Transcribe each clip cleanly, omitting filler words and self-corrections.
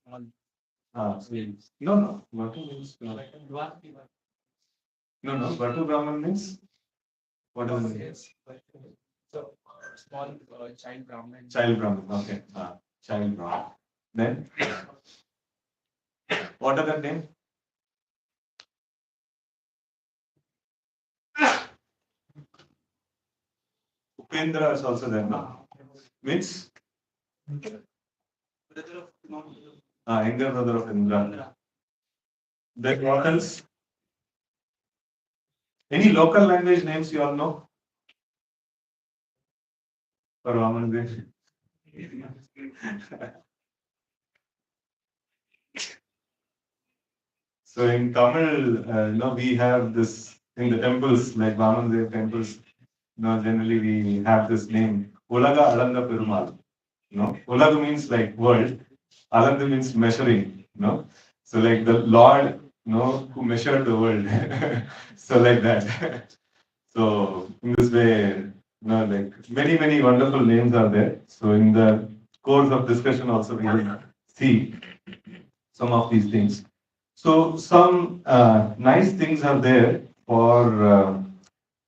No, Vatu means no. No. Vatu Brahman means what does it mean? Child Brahman. Okay. Child Brahman. Then what other name? Upendra is also there. No? Means younger brother of Indra. Then what else? Any local language names you all know for Vaman Dev? So in Tamil, we have this in the temples, like Vaman Dev temples. Generally we have this name, Ulaga Alanda Perumal. Ulaga means like world, Alanda means measuring. So like the Lord, who measured the world. So like that. So in this way, like many wonderful names are there. So in the course of discussion also we will see some of these things. So some nice things are there for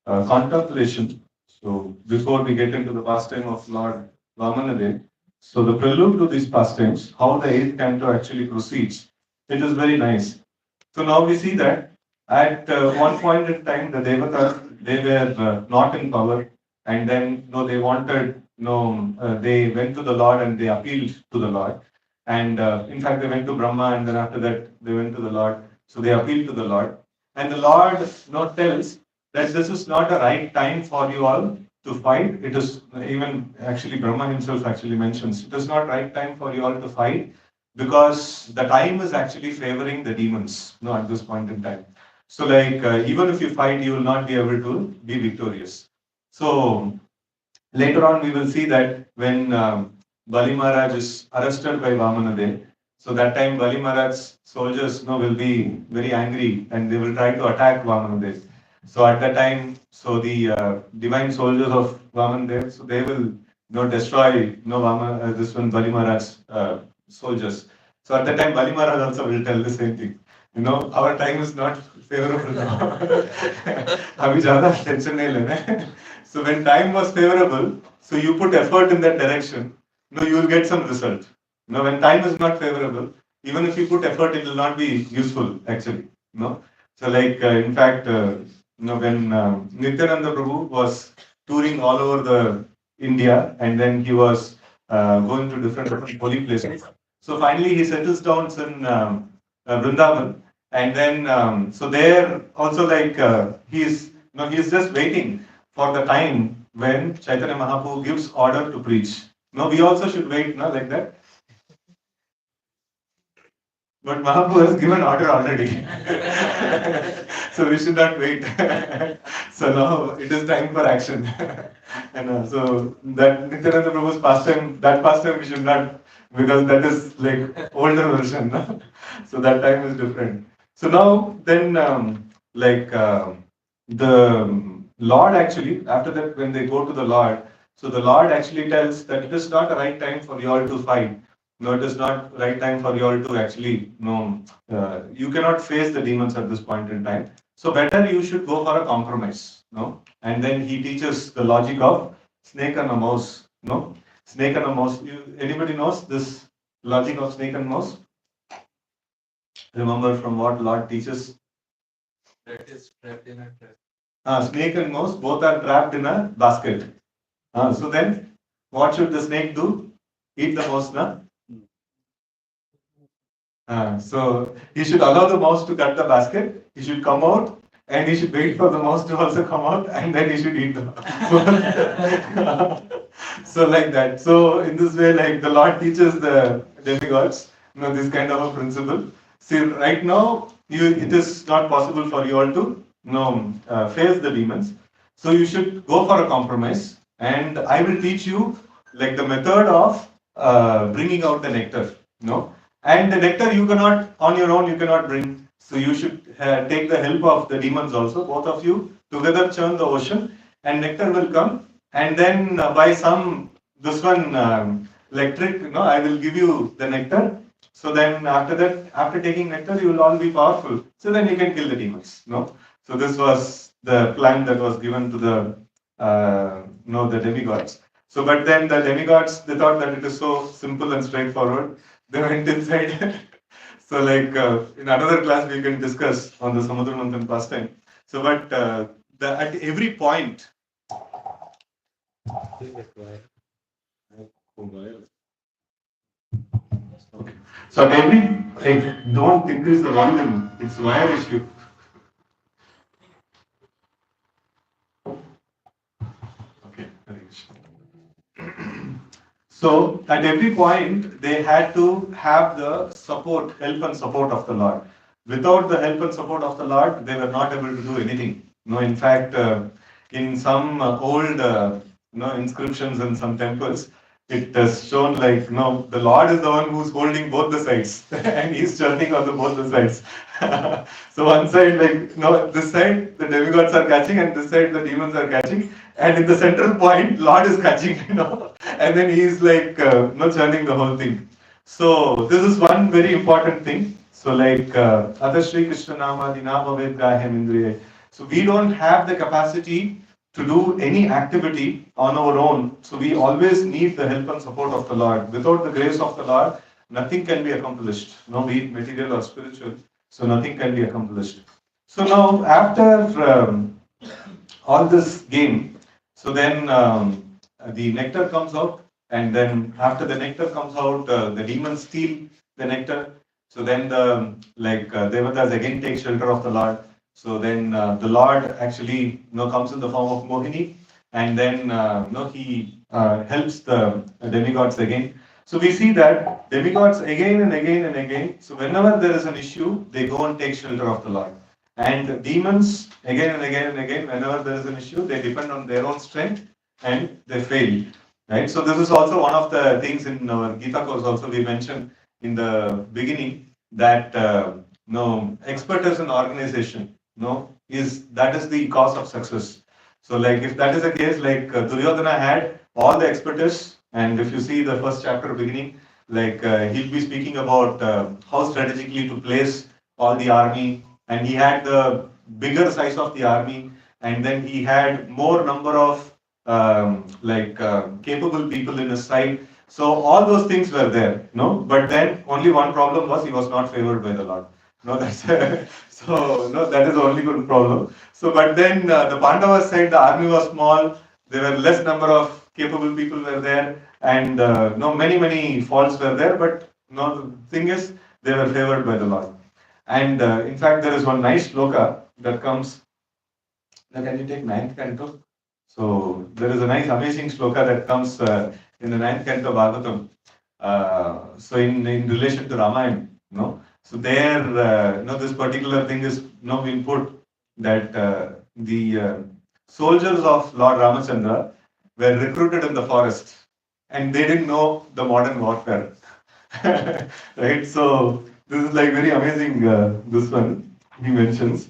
contemplation. So before we get into the pastime of Lord Vamanadev, so the prelude to these pastimes, how the eighth canto actually proceeds, it is very nice. So now we see that at one point in time, the Devatas, they were not in power, and then they wanted, they went to the Lord and they appealed to the Lord. And in fact, they went to Brahma, and then after that, they went to the Lord. So they appealed to the Lord. And the Lord tells that this is not a right time for you all to fight. It is even actually Brahma himself actually mentions it is not right time for you all to fight because the time is actually favoring the demons. At this point in time. So like even if you fight, you will not be able to be victorious. So later on, we will see that when Bali Maharaj is arrested by Vamanadev, so that time Bali Maharaj's soldiers will be very angry and they will try to attack Vamanadev. So at that time, so the divine soldiers of Vamanadev, so they will destroy this one Bali Maharaj's soldiers. So at that time, Bali Maharaj also will tell the same thing. Our time is not favorable now. अभी ज़्यादा tension नहीं लेना. So when time was favorable, so you put effort in that direction, you will get some result. When time is not favorable, even if you put effort, it will not be useful actually. So like in fact, when Nityananda Prabhu was touring all over the India, and then he was going to different holy places. So finally, he settles down in Vrindavan, and then so there also like he's just waiting for the time when Chaitanya Mahaprabhu gives order to preach. We also should wait, like that. But Mahaprabhu has given order already. So we should not wait. So now it is time for action. And so that Nityananda Prabhu's pastime we should not, because that is like older version. No? So that time is different. So now then the Lord actually, after that when they go to the Lord, so the Lord actually tells that it is not the right time for you all to fight. It is not right time for you all to actually, you cannot face the demons at this point in time. So better you should go for a compromise. And then he teaches the logic of snake and a mouse. Snake and a mouse. Anybody knows this logic of snake and mouse? Remember from what Lord teaches? That is trapped in a trap. Snake and mouse both are trapped in a basket. So then, what should the snake do? Eat the mouse, na? So he should allow the mouse to cut the basket. He should come out, and he should wait for the mouse to also come out, and then he should eat the mouse. So like that. So in this way, like the Lord teaches the demigods, this kind of a principle. See, right now, it is not possible for you all to face the demons. So you should go for a compromise, and I will teach you like the method of bringing out the nectar. And the nectar you cannot on your own, you cannot bring. So you should take the help of the demons also. Both of you together churn the ocean, and nectar will come. And then by some this one like trick, I will give you the nectar, So then after that, after taking nectar, you will all be powerful. So then you can kill the demons. No. So this was the plan that was given to the the demigods. So but then the demigods, they thought that it is so simple and straightforward. They went inside. So like in another class we can discuss on the Samudra Manthan pastime. So but at every point. Okay. So at every, don't increase the volume. It's wire issue. Okay. So at every point, they had to have the support, help and support of the Lord. Without the help and support of the Lord, they were not able to do anything. No, in fact, in some old inscriptions in some temples, it has shown like no, the Lord is the one who's holding both the sides, and He's churning on the both the sides. So one side, like no, this side the demigods are catching, and this side the demons are catching, and in the central point, Lord is catching, and then He is like churning the whole thing. So this is one very important thing. So like Atha Shri Krishna Nama Dinama Vedgahya Indriya. So we don't have the capacity to do any activity on our own. So we always need the help and support of the Lord. Without the grace of the Lord, nothing can be accomplished. No, be it material or spiritual. So nothing can be accomplished. So now after all this game, so then the nectar comes out, and then after the nectar comes out, the demons steal the nectar. So then the devatas again take shelter of the Lord. So then the Lord actually comes in the form of Mohini, and then he helps the demigods again. So we see that demigods again and again and again. So whenever there is an issue, they go and take shelter of the Lord. And demons, again and again and again, whenever there is an issue, they depend on their own strength and they fail. Right? So this is also one of the things in our Gita course also we mentioned in the beginning that expertise in organization, that is the cause of success. So like if that is the case, like Duryodhana had all the expertise, and if you see the first chapter beginning, like he'll be speaking about how strategically to place all the army, and he had the bigger size of the army, and then he had more number of capable people in his side. So all those things were there, no. But then only one problem was he was not favored by the Lord. No, that's so no, that is the only good problem. So, but then the Pandavas side, the army was small. There were less number of capable people were there, and no, many faults were there. But no, the thing is, they were favored by the Lord. And in fact, there is one nice sloka that comes. Now, can you take ninth canto? So there is a nice, amazing sloka that comes in the ninth canto Bhagavatam. So in relation to Ramayana, so there, this particular thing is being put that the soldiers of Lord Ramachandra were recruited in the forest, and they didn't know the modern warfare. Right? So this is like very amazing. This one he mentions.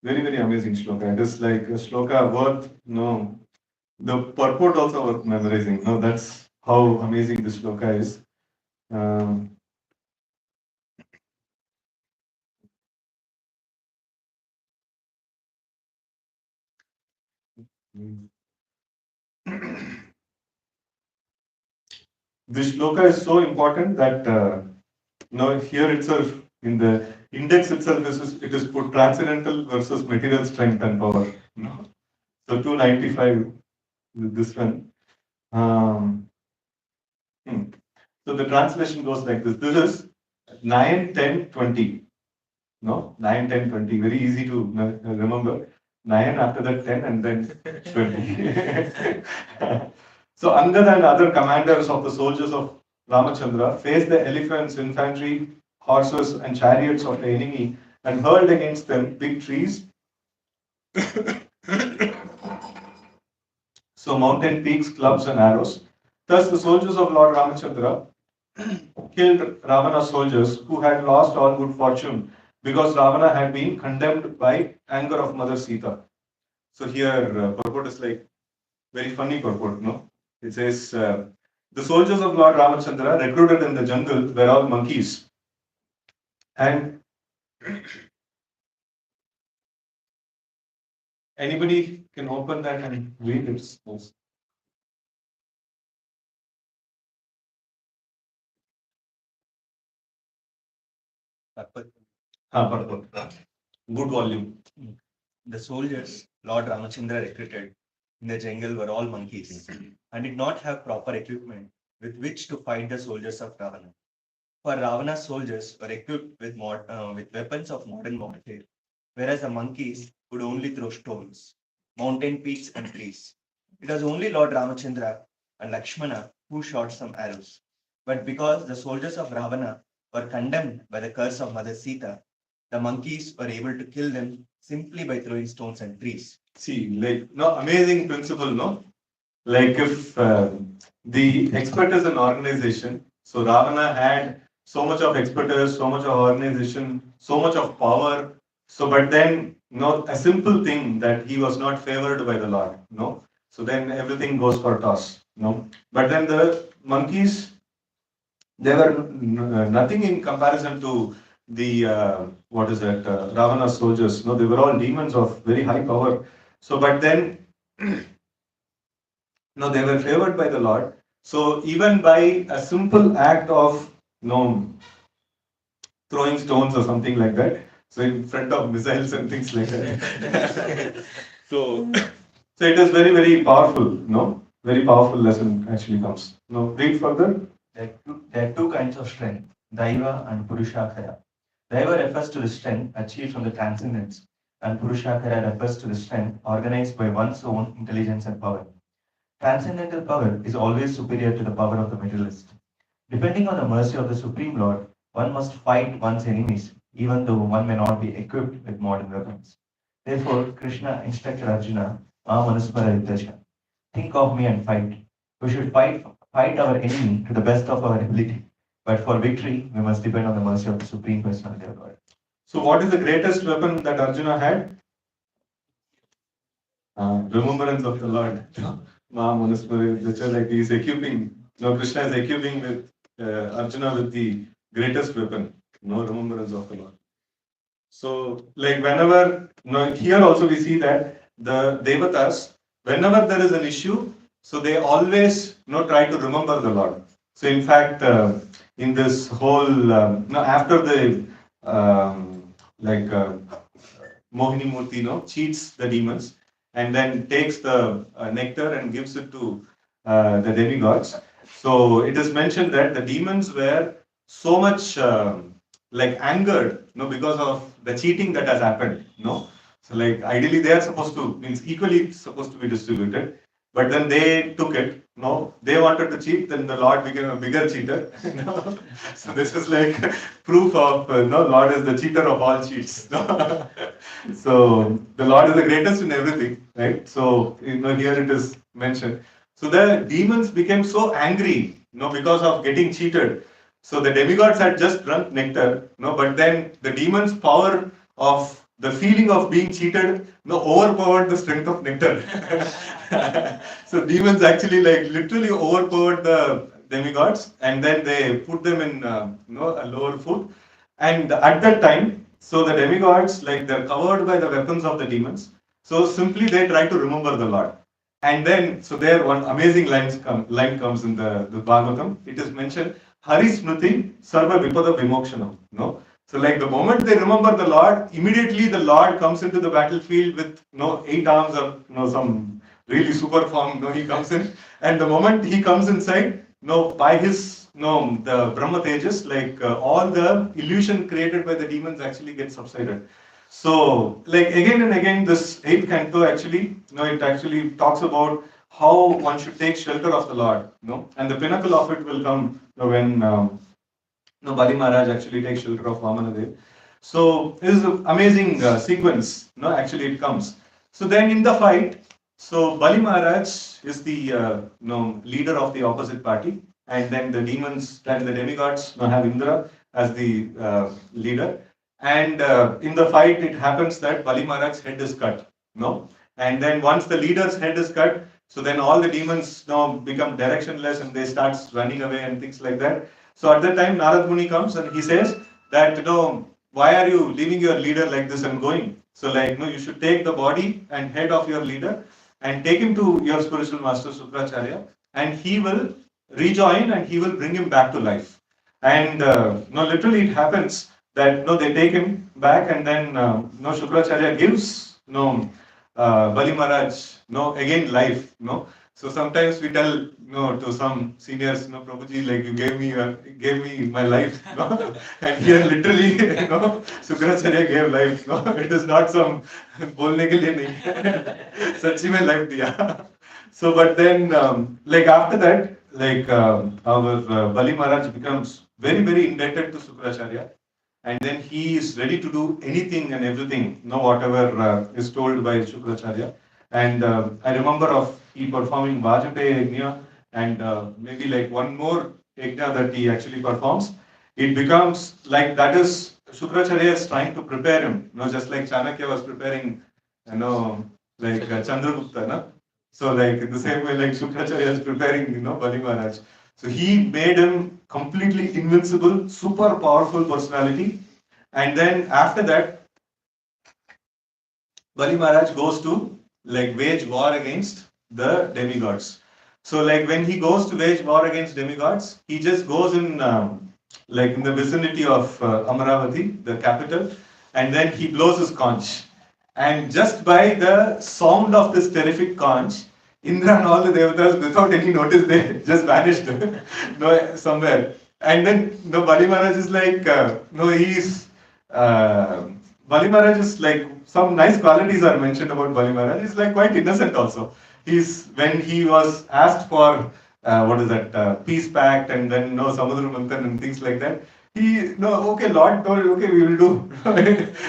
Very amazing shloka. It is like a shloka worth the purport also worth memorizing. No, that's how amazing this shloka is. Um, this shloka is so important that here itself in the index itself it is put transcendental versus material strength and power. So 295 this one. Um, hmm. So the translation goes like this. This is 9, 10, 20. No, 9, 10, 20. Very easy to remember. 9, after that 10, and then 20. So Angad and other commanders of the soldiers of Ramachandra faced the elephants, infantry, horses, and chariots of the enemy and hurled against them big trees. So mountain peaks, clubs, and arrows. Thus the soldiers of Lord Ramachandra killed Ravana's soldiers who had lost all good fortune because Ravana had been condemned by anger of Mother Sita. So here, purport is like very funny purport, no? It says, the soldiers of Lord Ramachandra recruited in the jungle were all monkeys. And anybody can open that and read it. Purport. Good volume. The soldiers Lord Ramachandra recruited in the jungle were all monkeys and did not have proper equipment with which to fight the soldiers of Ravana. For Ravana's soldiers were equipped with weapons of modern warfare, whereas the monkeys could only throw stones, mountain peaks, and trees. It was only Lord Ramachandra and Lakshmana who shot some arrows. But because the soldiers of Ravana were condemned by the curse of Mother Sita, the monkeys were able to kill them simply by throwing stones and trees. See, like, no, amazing principle, no? Like if the expert is an organization, so Ravana had so much of expertise, so much of organization, so much of power. So, but then, no, a simple thing that he was not favored by the Lord, no. So then everything goes for toss, no. But then the monkeys, they were nothing in comparison to the what is that Ravana's soldiers. No, they were all demons of very high power. So, but then no, they were favored by the Lord. So even by a simple act of throwing stones or something like that, so in front of missiles and things like that. so, so it is very very powerful. No, very powerful lesson actually comes. No, read further. There are two kinds of strength, Daiva and Purushakara. Daiva refers to the strength achieved from the transcendence, and Purushakara refers to the strength organized by one's own intelligence and power. Transcendental power is always superior to the power of the materialist. Depending on the mercy of the Supreme Lord, one must fight one's enemies, even though one may not be equipped with modern weapons. Therefore, Krishna instructed Arjuna, Manusmara Yuddhasya. Think of me and fight. We should fight our enemy to the best of our ability. But for victory, we must depend on the mercy of the Supreme Personality of God. So, what is the greatest weapon that Arjuna had? Remembrance of the Lord. Like he is equipping. No, Krishna is equipping with Arjuna with the greatest weapon. No, remembrance of the Lord. So, like whenever, here also we see that the Devatas, whenever there is an issue, so they always try to remember the Lord. So, in fact, in this whole, after the like Mohini Murti, cheats the demons and then takes the nectar and gives it to the demigods. So, it is mentioned that the demons were so much like angered, because of the cheating that has happened, So like ideally they are supposed to means equally supposed to be distributed, but then they took it. No, they wanted to cheat, then the Lord became a bigger cheater. So this is like proof of no Lord is the cheater of all cheats. So the Lord is the greatest in everything, right? So here it is mentioned. So the demons became so angry, because of getting cheated. So the demigods had just drunk nectar, but then the demons' power of the feeling of being cheated, overpowered the strength of nectar. So demons actually like literally overpowered the demigods, and then they put them in a lower food. And at that time, so the demigods like they're covered by the weapons of the demons. So simply they try to remember the Lord. And then, so there one amazing line comes in the Bhagavatam. It is mentioned, Hari Smriti Sarva Vipada Vimokshanam. No? So like the moment they remember the Lord, immediately the Lord comes into the battlefield with 8 arms or some really super form. He comes in, and the moment he comes inside, by his the Brahma Tejas, like all the illusion created by the demons actually gets subsided. So, like again and again, this eighth canto actually, it actually talks about how one should take shelter of the Lord, and the pinnacle of it will come when Bali Maharaj actually takes shelter of Vamana Dev. So, this is an amazing sequence, actually it comes. So then in the fight, so Bali Maharaj is the leader of the opposite party, and then the demons, then the demigods have Indra as the leader. And in the fight, it happens that Bali Maharaj's head is cut. No, and then once the leader's head is cut, so then all the demons now become directionless and they start running away and things like that. So at that time, Narad Muni comes and he says that why are you leaving your leader like this and going? So like you should take the body and head of your leader and take him to your spiritual master Sukracharya, and he will rejoin and he will bring him back to life. And literally it happens that they take him back, and then Shukracharya gives Bali Maharaj again life. So sometimes we tell to some seniors, Prabhuji, like gave me my life. And here literally Shukracharya gave life. It is not some बोलने के लिए नहीं सच्ची में life दिया. So but then like after that, like our Bali Maharaj becomes very indebted to Shukracharya, and then he is ready to do anything and everything, whatever is told by Shukracharya. And I remember of he performing Vajpayee Yajna, and maybe like one more yajna that he actually performs. It becomes like that is Shukracharya is trying to prepare him, just like Chanakya was preparing, like Chandragupta, no? So like in the same way, like Shukracharya is preparing, Bali Maharaj. So he made him completely invincible, super powerful personality. And then after that, Bali Maharaj goes to like wage war against the demigods. So like when he goes to wage war against demigods, he just goes in like in the vicinity of Amaravati, the capital, and then he blows his conch. And just by the sound of this terrific conch, Indra and all the devatas, without any notice, they just vanished somewhere. And then Bali Maharaj is like, he's uh, Bali Maharaj is like some nice qualities are mentioned about Bali Maharaj. He's like quite innocent also. He's when he was asked for what is that peace pact and then Samudra Manthan and things like that. He no okay Lord told okay we will do.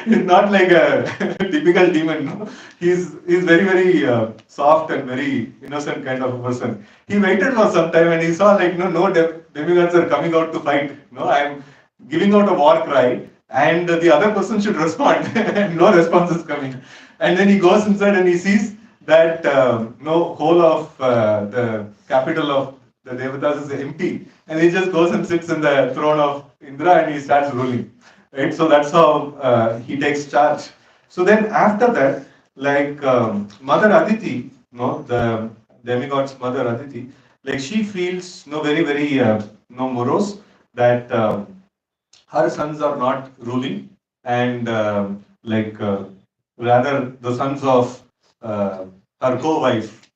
He's not like a typical demon. No? He's very soft and very innocent kind of a person. He waited for some time and he saw like no demigods are coming out to fight. No, I am giving out a war cry and the other person should respond and no response is coming, and then he goes inside and he sees that no whole of the capital of the devatas is empty, and he just goes and sits in the throne of Indra and he starts ruling, right? So that's how he takes charge. So then after that, like Mother Aditi, the demigod's Mother Aditi, like she feels very morose that her sons are not ruling, and like rather the sons of her co-wife,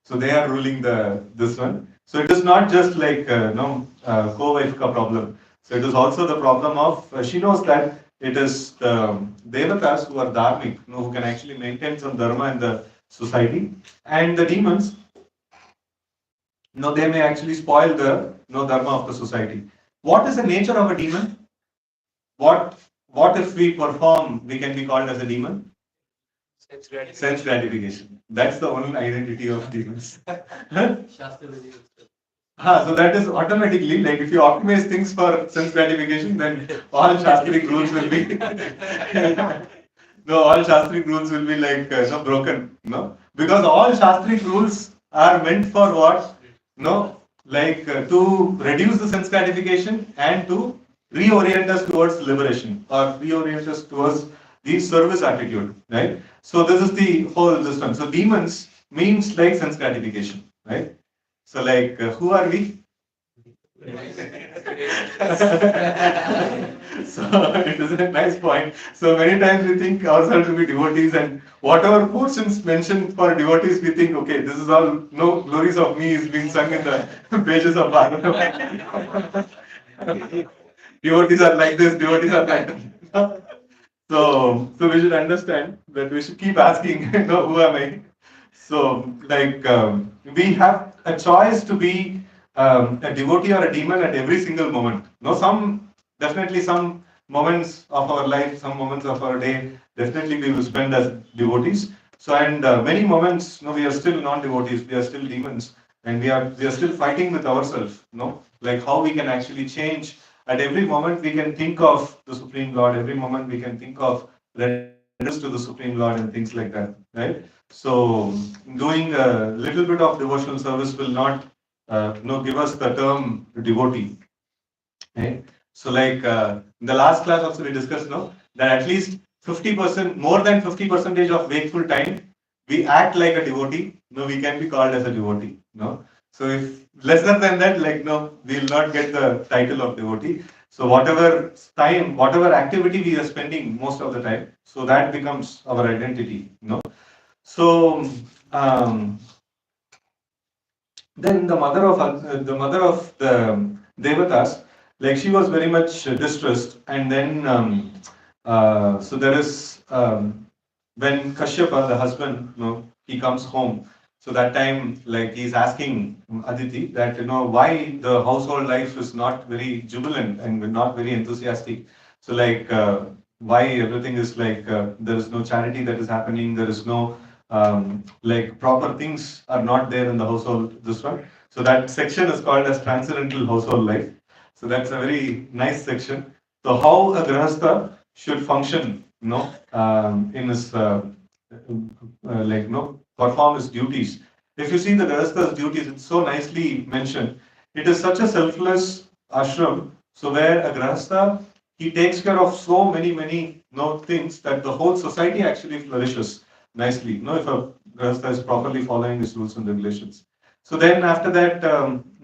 so they are ruling the this one. So it is not just like co-wife ka problem. So it is also the problem of she knows that it is the devatas who are dharmic, who can actually maintain some dharma in the society, and the demons, they may actually spoil the dharma of the society. What is the nature of a demon? What what if we perform, we can be called as a demon? Sense gratification. That's the only identity of demons. So that is automatically like if you optimize things for sense gratification, then all Shastric rules will be no, all Shastric rules will be like broken. No, because all Shastric rules are meant for what? No, like to reduce the sense gratification and to reorient us towards liberation or reorient us towards the service attitude, right? So this is the whole system. So demons means like sense gratification, right? So like who are we? So it is a nice point. So many times we think ourselves to be devotees, and whatever portions mentioned for devotees, we think, okay, this is all no glories of me is being sung in the pages of Bhagavatam. Devotees are like this, devotees are like that. So we should understand that we should keep asking, who am I? So, like, we have a choice to be a devotee or a demon at every single moment. No, definitely some moments of our life, some moments of our day, definitely we will spend as devotees. So, and many moments, we are still non-devotees, we are still demons, and we are still fighting with ourselves. Like how we can actually change At every moment we can think of the Supreme Lord, every moment we can think of renderings to the Supreme Lord and things like that, right? So doing a little bit of devotional service will not give us the term devotee. Right? So like in the last class also we discussed that at least 50%, more than 50 percentage of wakeful time, we act like a devotee. No, we can be called as a devotee. No, so if lesser than that, like no, we will not get the title of devotee. So whatever time, whatever activity we are spending most of the time, so that becomes our identity. So um, then the mother of the devatas, like she was very much distressed, and then so there is when Kashyapa, the husband, he comes home. So that time, like he's asking Aditi that why the household life is not very jubilant and not very enthusiastic. So like why everything is like there is no charity that is happening. There is no like proper things are not there in the household. This one. So that section is called as transcendental household life. So that's a very nice section. So how a grahastha should function, in his perform his duties. If you see the grahastha's duties, it's so nicely mentioned. It is such a selfless ashram. So where a grahastha he takes care of so many things that the whole society actually flourishes nicely. If a grahastha is properly following his rules and regulations. So then after that,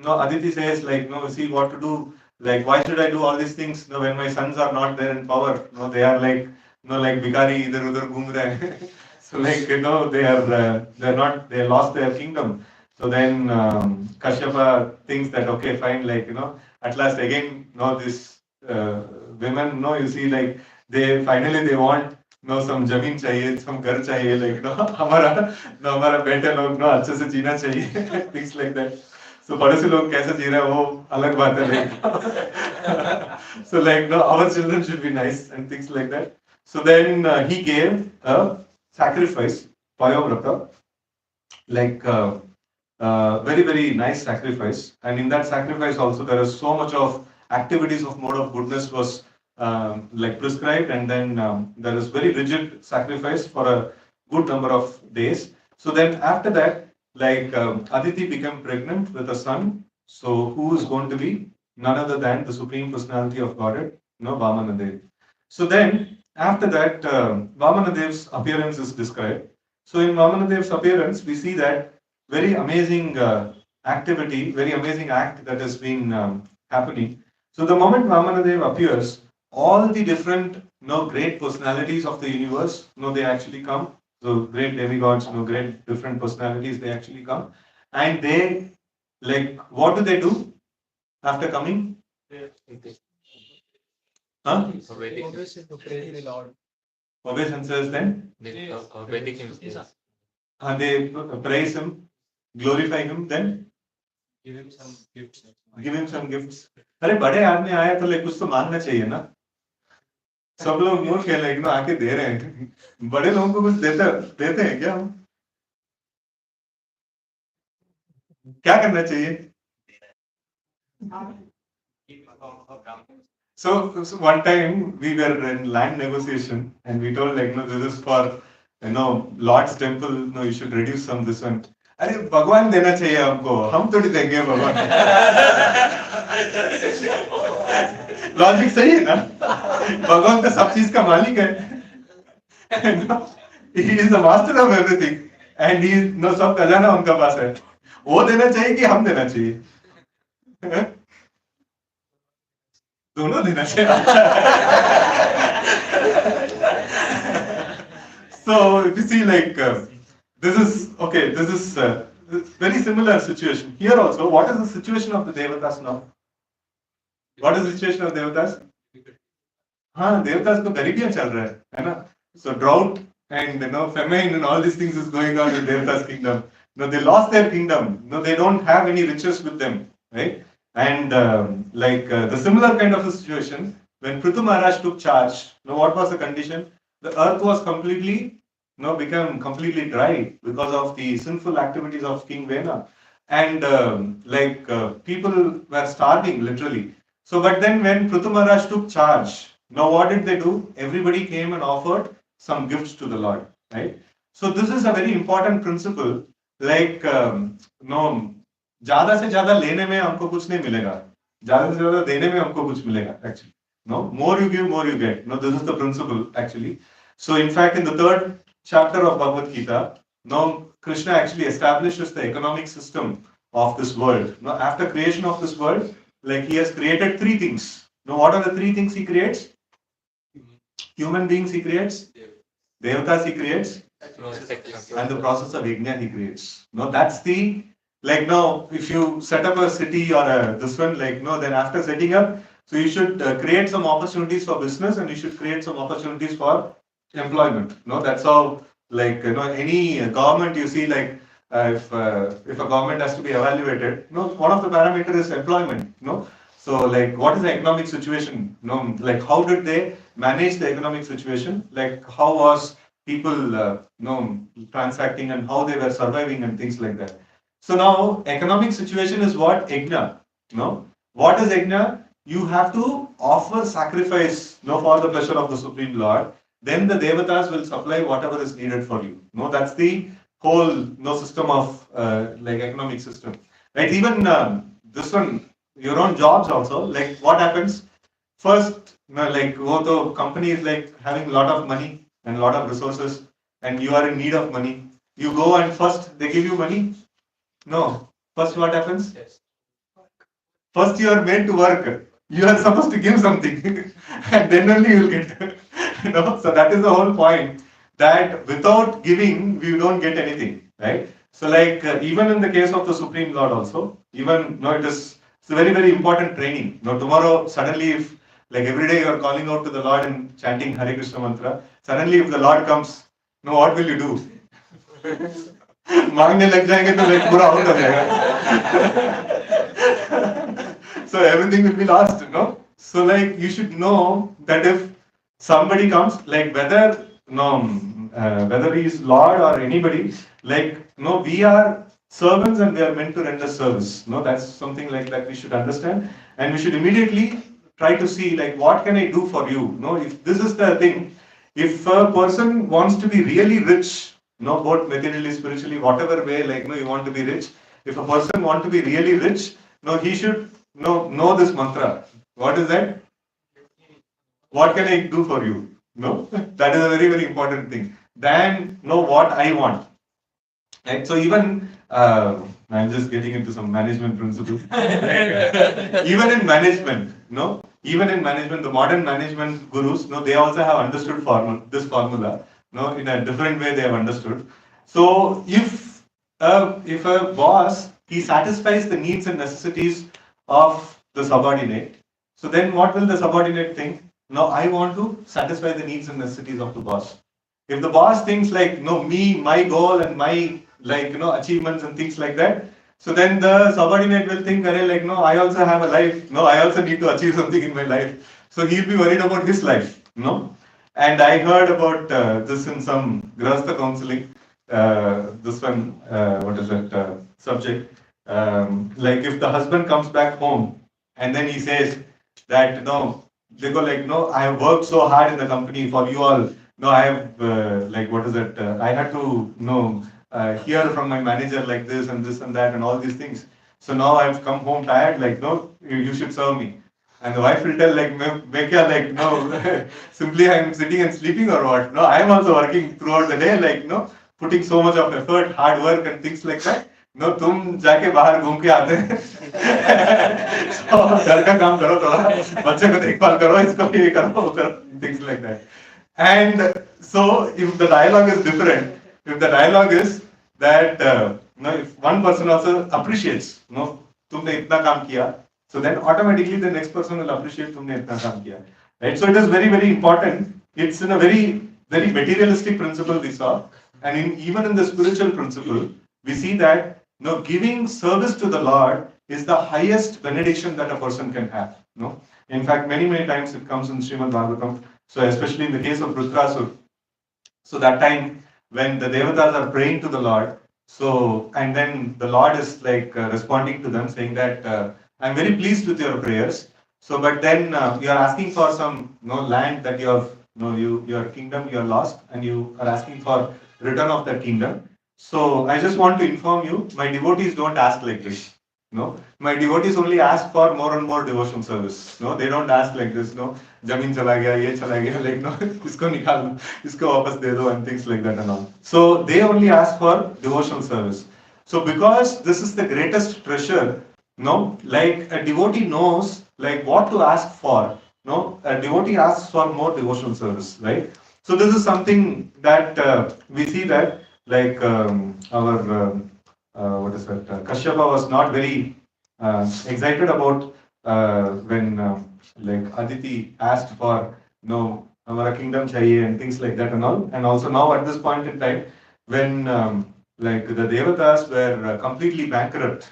Aditi says like, see what to do. Like, why should I do all these things? When my sons are not there in power, they are like, like bikari idhar udhar ghum rahe hain. So like, they're not, they lost their kingdom. So then Kashyapa thinks that okay, fine, like at last again, this women, you see, like they finally they want some जमीन चाहिए, some घर चाहिए, like हमारा बेटे लोग अच्छे से जीना चाहिए, things like that. So पड़ोसी लोग कैसे जी रहे हैं वो अलग बात है, like so like our children should be nice and things like that. So then he gave a sacrifice, Payovrata, like very nice sacrifice, and in that sacrifice also there is so much of activities of mode of goodness was like prescribed, and then there is very rigid sacrifice for a good number of days. So then after that, like Aditi became pregnant with a son, so who is going to be none other than the supreme personality of Godhead, Vamana. So then after that, Vamanadev's appearance is described. So in Vamanadev's appearance, we see that very amazing activity, very amazing act that has been happening. So the moment Vamanadev appears, all the different great personalities of the universe, they actually come. So great demigods, great different personalities, they actually come, and they like what do they do after coming? Huh? Obeys and says then and they praise him, glorify him, then give him some gifts. अरे बड़े आदमी आए तो कुछ तो मांगना चाहिए ना. सब लोग मूर्ख है, आके दे रहे हैं. बड़े लोगों को कुछ देते हैं क्या हम? क्या करना चाहिए? So one time we were in land negotiation and we told this is for Lord's temple, you should reduce some this one. अरे भगवान देना चाहिए हमको, हम थोड़ी देंगे भगवान. लॉजिक सही है ना? भगवान तो सब चीज का मालिक है. He is the master of everything and he सब खजाना उनका पास है. वो देना चाहिए कि हम देना चाहिए? दोनों देना चाहिए. So if you see this is okay, this is very similar situation here also. What is the situation of the devatas now? What is the situation of devatas? हाँ, devatas को गरीबियां चल रहा है ना? So drought and famine and all these things is going on in devatas kingdom. They lost their kingdom. They don't have any riches with them, right? And the similar kind of a situation when Prithu Maharaj took charge. What was the condition? The earth was completely become completely dry because of the sinful activities of King Vena, and people were starving literally. So, but then when Prithu Maharaj took charge, now what did they do? Everybody came and offered some gifts to the Lord, right? So this is a very important principle. Like, no, ज़्यादा से ज़्यादा लेने में हमको कुछ नहीं मिलेगा, ज़्यादा से ज़्यादा देने में हमको कुछ मिलेगा. Actually, no, more you give, more you get. No, this is the principle actually. So, in fact, in the third chapter of Bhagavad Gita, now Krishna actually establishes the economic system of this world. Now, after creation of this world, like he has created three things. Now, what are the three things he creates? Human beings he creates, devatas he creates, and the process of yajna he creates. No, that's the, like, now if you set up a city or this one, like, no, then after setting up, so you should create some opportunities for business and you should create some opportunities for employment. No, that's how, like, any government you see, like, if a government has to be evaluated, one of the parameters is employment. So, like, what is the economic situation? Like, how did they manage the economic situation? Like, how was people, transacting and how they were surviving and things like that. So now, economic situation is what? Yajna. What is yajna? You have to offer sacrifice, for the pleasure of the Supreme Lord. Then the devatas will supply whatever is needed for you. That's the whole system of like economic system. Right? Even this one, your own jobs also. Like what happens? First, like the company is like having a lot of money and a lot of resources, and you are in need of money. You go and first they give you money. No. First, what happens? First, you are made to work. You are supposed to give something, and then only you will get. So that is the whole point. That without giving, we don't get anything, right? So, like even in the case of the Supreme Lord, also, even it's a very important training. Tomorrow suddenly, if like every day you are calling out to the Lord and chanting Harikestra mantra, suddenly if the Lord comes, what will you do? मांगने लग जाएंगे तो like पूरा out हो जाएगा. So everything will be lost, So like you should know that if somebody comes, like whether he is Lord or anybody, like we are servants and we are meant to render service. That's something like that we should understand, and we should immediately try to see like what can I do for you. If this is the thing, if a person wants to be really rich, both materially, spiritually, whatever way, like you want to be rich. If a person want to be really rich, he should know this mantra. What is that? What can I do for you? That is a very important thing. Then know what I want. Right? So even I'm just getting into some management principles. Even in management, even in management, the modern management gurus, they also have understood this formula. In a different way they have understood. So if a boss he satisfies the needs and necessities of the subordinate, so then what will the subordinate think? Now I want to satisfy the needs and necessities of the boss. If the boss thinks like me, my goal and my achievements and things like that, so then the subordinate will think, like I also have a life. I also need to achieve something in my life. So he'll be worried about his life. And I heard about this in some Grahastha counseling. This one, what is it? Subject. Like if the husband comes back home and then he says that they go like I have worked so hard in the company for you all. I have like what is it? I had to hear from my manager like this and this and that and all these things. So now I've come home tired. Like you should serve me. And the wife will tell like, like simply I'm sitting and sleeping or what? I'm also working throughout the day, like putting so much of effort, hard work and things like that. तुम जाके बाहर घूम के आते हैं. So, घर का काम करो थोड़ा, बच्चे को देखभाल करो, इसको ये करो, वो करो, things like that. And so if the dialogue is different, if the dialogue is that if one person also appreciates, तुमने इतना काम किया, so then automatically the next person will appreciate तुमने इतना काम किया, right? So it is very important. It's in a very materialistic principle we saw, and even in the spiritual principle, we see that giving service to the Lord is the highest benediction that a person can have. In fact, many times it comes in Srimad Bhagavatam. So especially in the case of Rudrasur, so that time when the devatas are praying to the Lord, so and then the Lord is like responding to them saying that I'm very pleased with your prayers. So, but then you are asking for some land that you have, your kingdom you are lost, and you are asking for return of that kingdom. So, I just want to inform you, my devotees don't ask like this. No, my devotees only ask for more and more devotion service. No, they don't ask like this. No, जमीन चला गया, ये चला गया, like no, इसको निकाल दो, इसको वापस दे दो, and things like that and all. So they only ask for devotional service. So because this is the greatest treasure, no, like a devotee knows like what to ask for. No, a devotee asks for more devotional service, right? So this is something that we see that like our what is that? Kashyapa was not very excited about when like Aditi asked for our kingdom chahiye and things like that and all. And also now at this point in time, when like the devatas were completely bankrupt,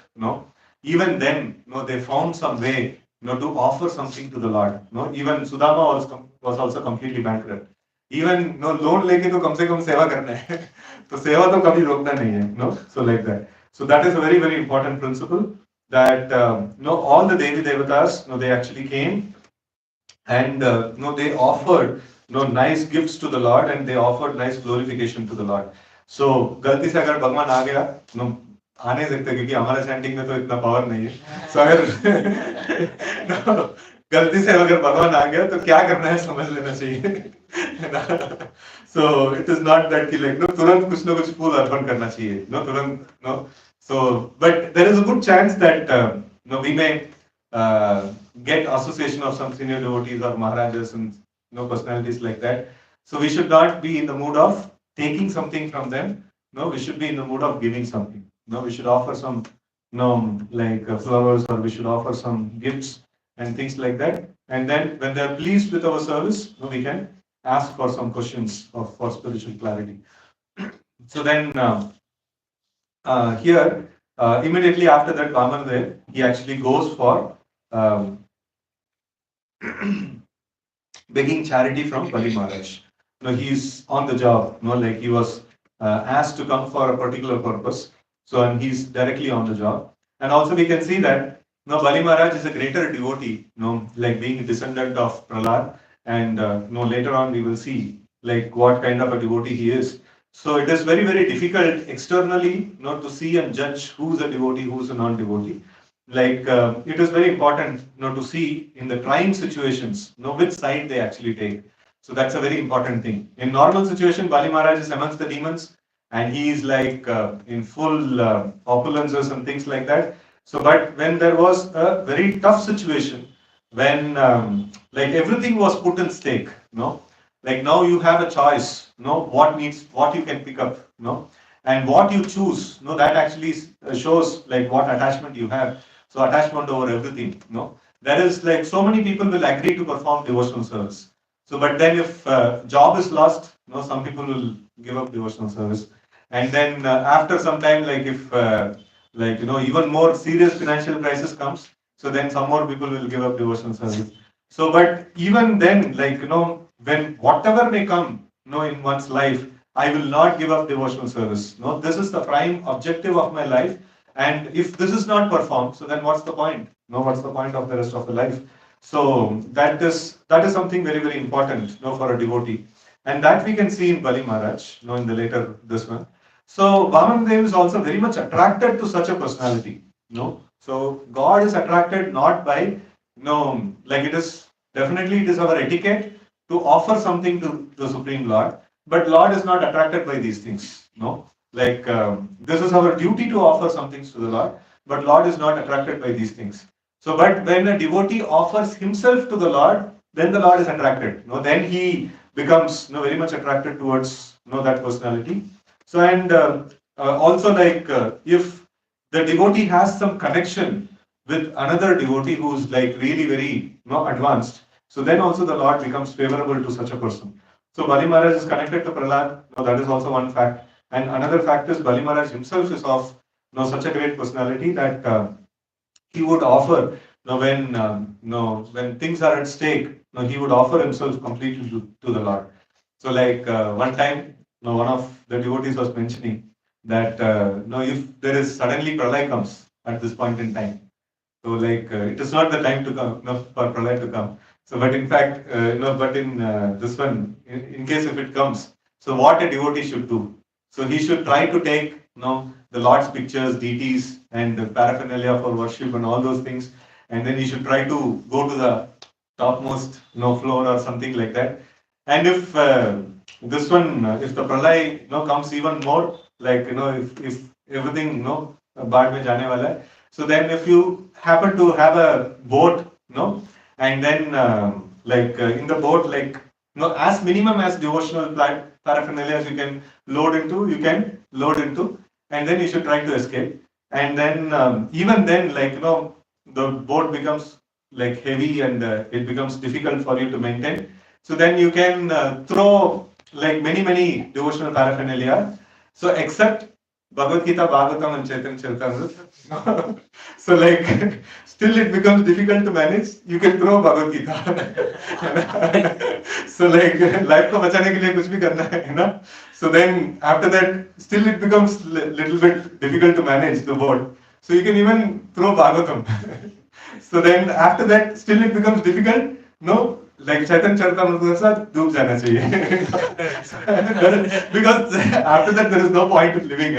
even then, they found some way, to offer something to the Lord. Even Sudama was also completely bankrupt. Even loan लेके तो कम से कम सेवा करना है तो सेवा तो कभी रोकना नहीं है so like that. So that is a very very important principle that all the Devi Devatas they actually came and they offered nice gifts to the Lord and they offered nice glorification to the Lord. So गलती से अगर भगवान आ गया आ नहीं सकते क्योंकि हमारे chanting में तो इतना पावर नहीं है so अगर गलती से अगर भगवान आ गया तो क्या करना है समझ लेना चाहिए so it is not that कि like तुरंत कुछ ना कुछ फूल अर्पण करना चाहिए तुरंत so but there is a good chance that we may get association of some senior devotees or Maharajas and personalities like that. So we should not be in the mood of taking something from them. No, we should be in the mood of giving something. No, we should offer some like flowers or we should offer some gifts and things like that. And then when they are pleased with our service, we can ask for some questions for spiritual clarity. So then here, immediately after that, Vaman he actually goes for um, begging charity from Bali Maharaj. He's on the job. Like he was asked to come for a particular purpose. So, and he's directly on the job. And also we can see that Bali Maharaj is a greater devotee. Like being a descendant of Prahlad. And later on we will see like what kind of a devotee he is. So it is very very difficult externally not to see and judge who's a devotee, who's a non-devotee. Like it is very important to see in the trying situations which side they actually take. So that's a very important thing. In normal situation, Bali Maharaj is amongst the demons and he is like in full opulences and things like that. So but when there was a very tough situation, when like everything was put in stake, like now you have a choice, what you can pick up, and what you choose, that actually shows like what attachment you have. So attachment over everything, There is like so many people will agree to perform devotional service. So, but then if job is lost, some people will give up devotional service. And then after some time, like if like even more serious financial crisis comes, so then some more people will give up devotional service. So, but even then, like when whatever may come, in one's life, I will not give up devotional service. No, this is the prime objective of my life. And if this is not performed, so then what's the point? No, what's the point of the rest of the life? So that is something very very important, for a devotee, and that we can see in Bali Maharaj, in the later this one. So Vaman is also very much attracted to such a personality, So God is attracted not by, like it is definitely it is our etiquette to offer something to the Supreme Lord, but Lord is not attracted by these things, Like this is our duty to offer some things to the Lord, but Lord is not attracted by these things. So, but when a devotee offers himself to the Lord, then the Lord is attracted. Then he becomes very much attracted towards that personality. So, and also like if the devotee has some connection with another devotee who's like really very advanced, so then also the Lord becomes favorable to such a person. So Bali Maharaj is connected to Prahlad. That is also one fact. And another fact is Bali Maharaj himself is of such a great personality that he would offer when when things are at stake, he would offer himself completely to the Lord. So like one time, one of the devotees was mentioning that if there is suddenly pralay comes at this point in time, So like it is not the time to come, for pralay to come. So but in fact, but in this one, in case if it comes, so what a devotee should do. So he should try to take the Lord's pictures, deities, and the paraphernalia for worship and all those things, and then he should try to go to the topmost floor or something like that. And if this one, if the pralay comes even more, like if everything baad mein jane wala hai, so then if you happen to have a boat, and then like in the boat, like as minimum as devotional paraphernalia as you can you can load into, and then you should try to escape. And then even then, like the boat becomes like heavy and it becomes difficult for you to maintain. So then you can throw like many devotional paraphernalia. So except Bhagavad Gita, Bhagavatam, and Chaitanya Charitamrita. So like still it becomes difficult to manage. You can throw Bhagavad Gita. So like life को बचाने के लिए कुछ भी करना है ना. So then after that still it becomes little bit difficult to manage the board. So you can even throw Bhagavatam. So then after that still it becomes difficult. No, like Chaitanya Charitamrita के साथ डूब जाना चाहिए. Because after that there is no point of living.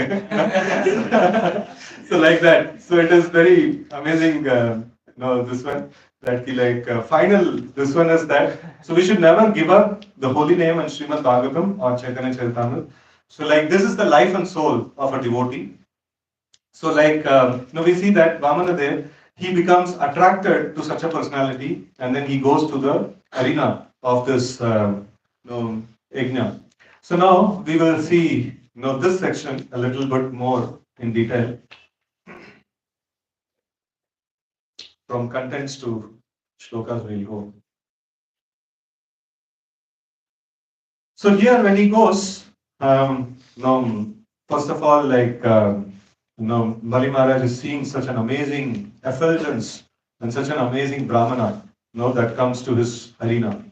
So like that. So it is very amazing. This one that like final. This one is that. So we should never give up the holy name and Srimad Bhagavatam or Chaitanya Charitamrita. So like this is the life and soul of a devotee. So like we see that Vamana there, he becomes attracted to such a personality, and then he goes to the arena of this yajna. So now we will see this section a little bit more in detail, from contents to shlokas we'll go. So here when he goes, first of all, like Bali Maharaj is seeing such an amazing effulgence and such an amazing Brahmana, that comes to his arena.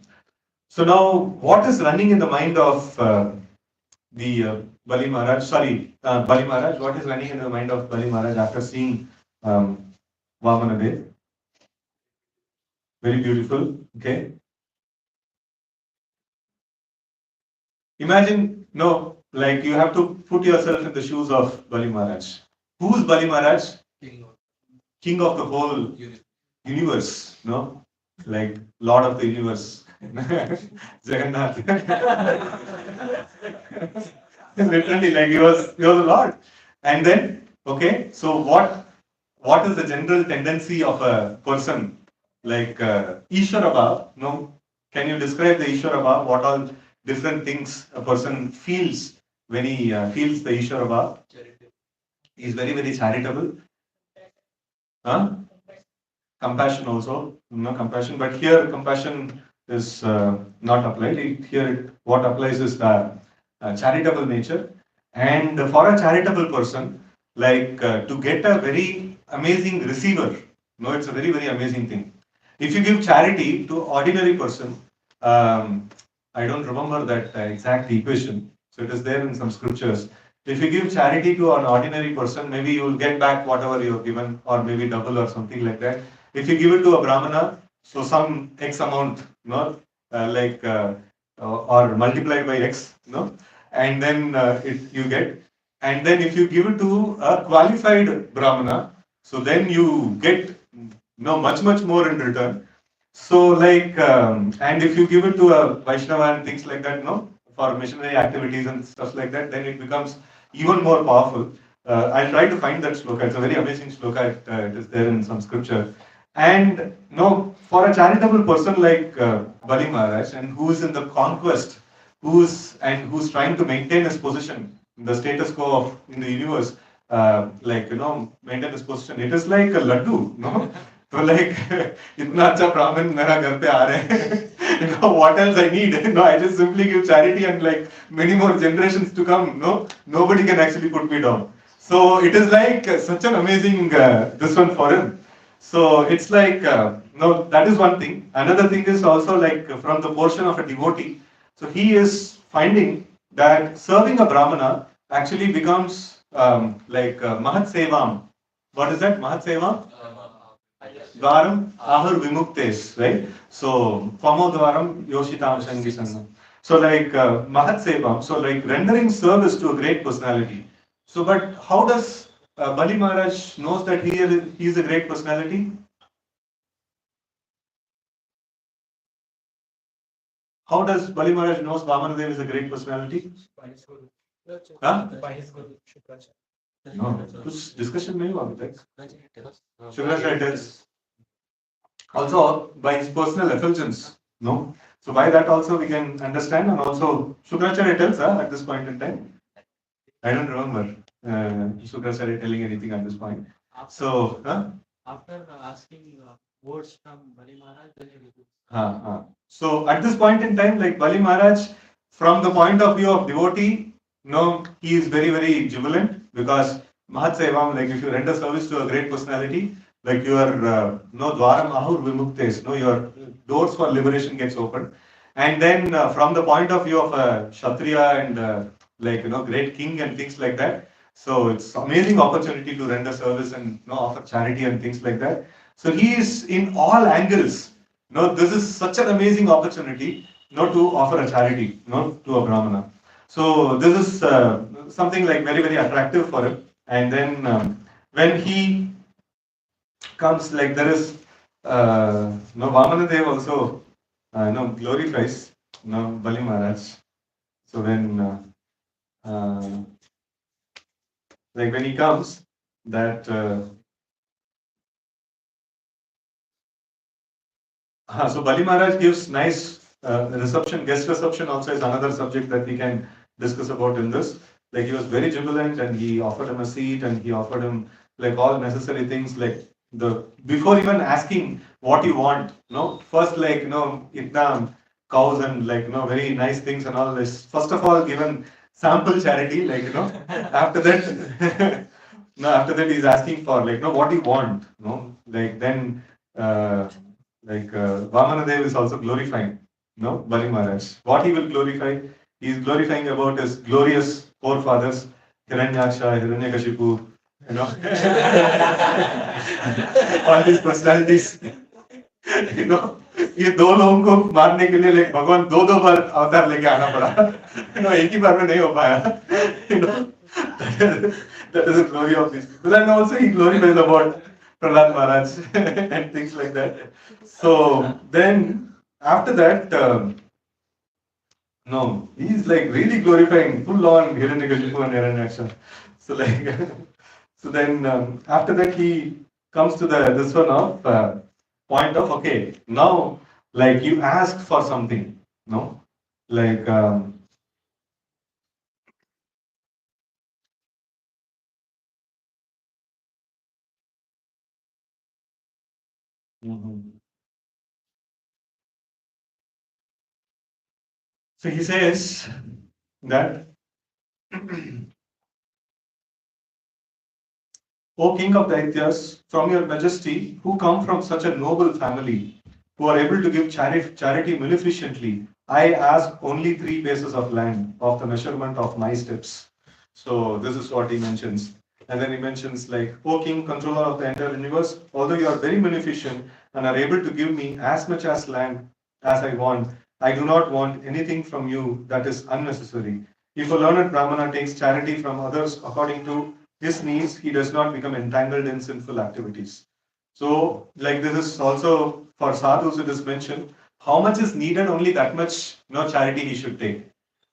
So now, what is running in the mind of the Bali Maharaj? Sorry, Bali Maharaj. What is running in the mind of Bali Maharaj after seeing Vamana Dev? Very beautiful. Okay. Imagine, like you have to put yourself in the shoes of Bali Maharaj. Who is Bali Maharaj? King of the whole universe, like Lord of the universe. Jagannath. Literally, like he was a Lord. And then, okay, so what is the general tendency of a person like Ishvara Bhav? Can you describe the Ishvara Bhav? What all different things a person feels when he feels the Ishvara Bhav? He is very charitable. Huh? Compassion also, compassion. But here compassion is not applied. What applies is the charitable nature. And for a charitable person, like to get a very amazing receiver, it's a very amazing thing. If you give charity to ordinary person, I don't remember that exact equation. So it is there in some scriptures. If you give charity to an ordinary person, maybe you will get back whatever you have given, or maybe double or something like that. If you give it to a brahmana, so some X amount, or multiplied by X, and then you get. And then if you give it to a qualified brahmana, so then you get much more in return. So like, and if you give it to a Vaishnava and things like that, for missionary activities and stuff like that, then it becomes even more powerful. I'll try to find that sloka. It's a very amazing sloka. It is there in some scripture. And for a charitable person like Bali Maharaj, and who is in the conquest, who's trying to maintain his position, the status quo of in the universe, maintain his position. It is like a laddu, So like, इतना अच्छा ब्राह्मण मेरा घर पे आ रहे हैं. What else I need? I just simply give charity, and like many more generations to come, nobody can actually put me down. So it is like such an amazing this one for him. So it's like that is one thing. Another thing is also like from the portion of a devotee. So he is finding that serving a brahmana actually becomes like Mahat Sevam. What is that? Mahat Sevam? Dwaram Ahur Vimuktes, right? So, Pamo Dwaram Yoshitam Shangi Sangam. So, like Mahat Sevam, so like rendering service to a great personality. So, but how does Bali Maharaj knows that he is a great personality? How does Bali Maharaj knows Vamana Dev is a great personality? Huh? No, कुछ discussion नहीं हुआ अभी तक. Shukracharya tells. Also by his personal effulgence. No? So by that also we can understand, and also Shukracharya tells at this point in time. I don't remember Shukracharya telling anything at this point. So, after asking words from Bali Maharaj, then he so at this point in time, like Bali Maharaj, from the point of view of devotee, no, he is very, very jubilant because Mahat Sevam, like if you render service to a great personality, like your no Dwaram Ahur Vimuktes, no, your doors for liberation gets opened. And then from the point of view of a Kshatriya and like great king and things like that. So it's amazing opportunity to render service and offer charity and things like that. So he is in all angles. This is such an amazing opportunity to offer a charity to a Brahmana. So this is something like very, very attractive for him. And then when he comes, like there is Vamana Dev also glorifies Bali Maharaj. So when like when he comes, that so Bali Maharaj gives nice reception. Guest reception also is another subject that we can discuss about in this. Like he was very jubilant and he offered him a seat and he offered him like all necessary things, like the before even asking what you want, first like itna cows and like very nice things and all this. First of all, given sample charity, like after that no, after that he's asking for like what do you want, like then Vamana Dev is also glorifying, Bali Maharaj. What he will glorify, he is glorifying about his glorious forefathers, Hiranyaksha, Hiranyakashipu, all these personalities. ये दो लोगों को मारने के लिए like भगवान दो दो बार अवतार लेके आना पड़ा. एक ही बार में नहीं हो पाया. That is the glory of these people, and also he glorifies about Prahlad Maharaj and things like that. So then after that, no, he's like really glorifying full on Hiranyakashipu and Hiranyaksha. So like, so then after that he comes to this one of point of okay, now like you asked for something, no, like. Mhm. So he says that, O King of Daityas, from your majesty, who come from such a noble family, who are able to give charity munificently, I ask only 3 paces of land of the measurement of my steps. So this is what he mentions. And then he mentions like, O King, controller of the entire universe, although you are very munificent and are able to give me as much as land as I want, I do not want anything from you that is unnecessary. If a learned Brahmana takes charity from others according to his needs, he does not become entangled in sinful activities. So, like this is also for sadhus, it is mentioned how much is needed, only that much charity he should take.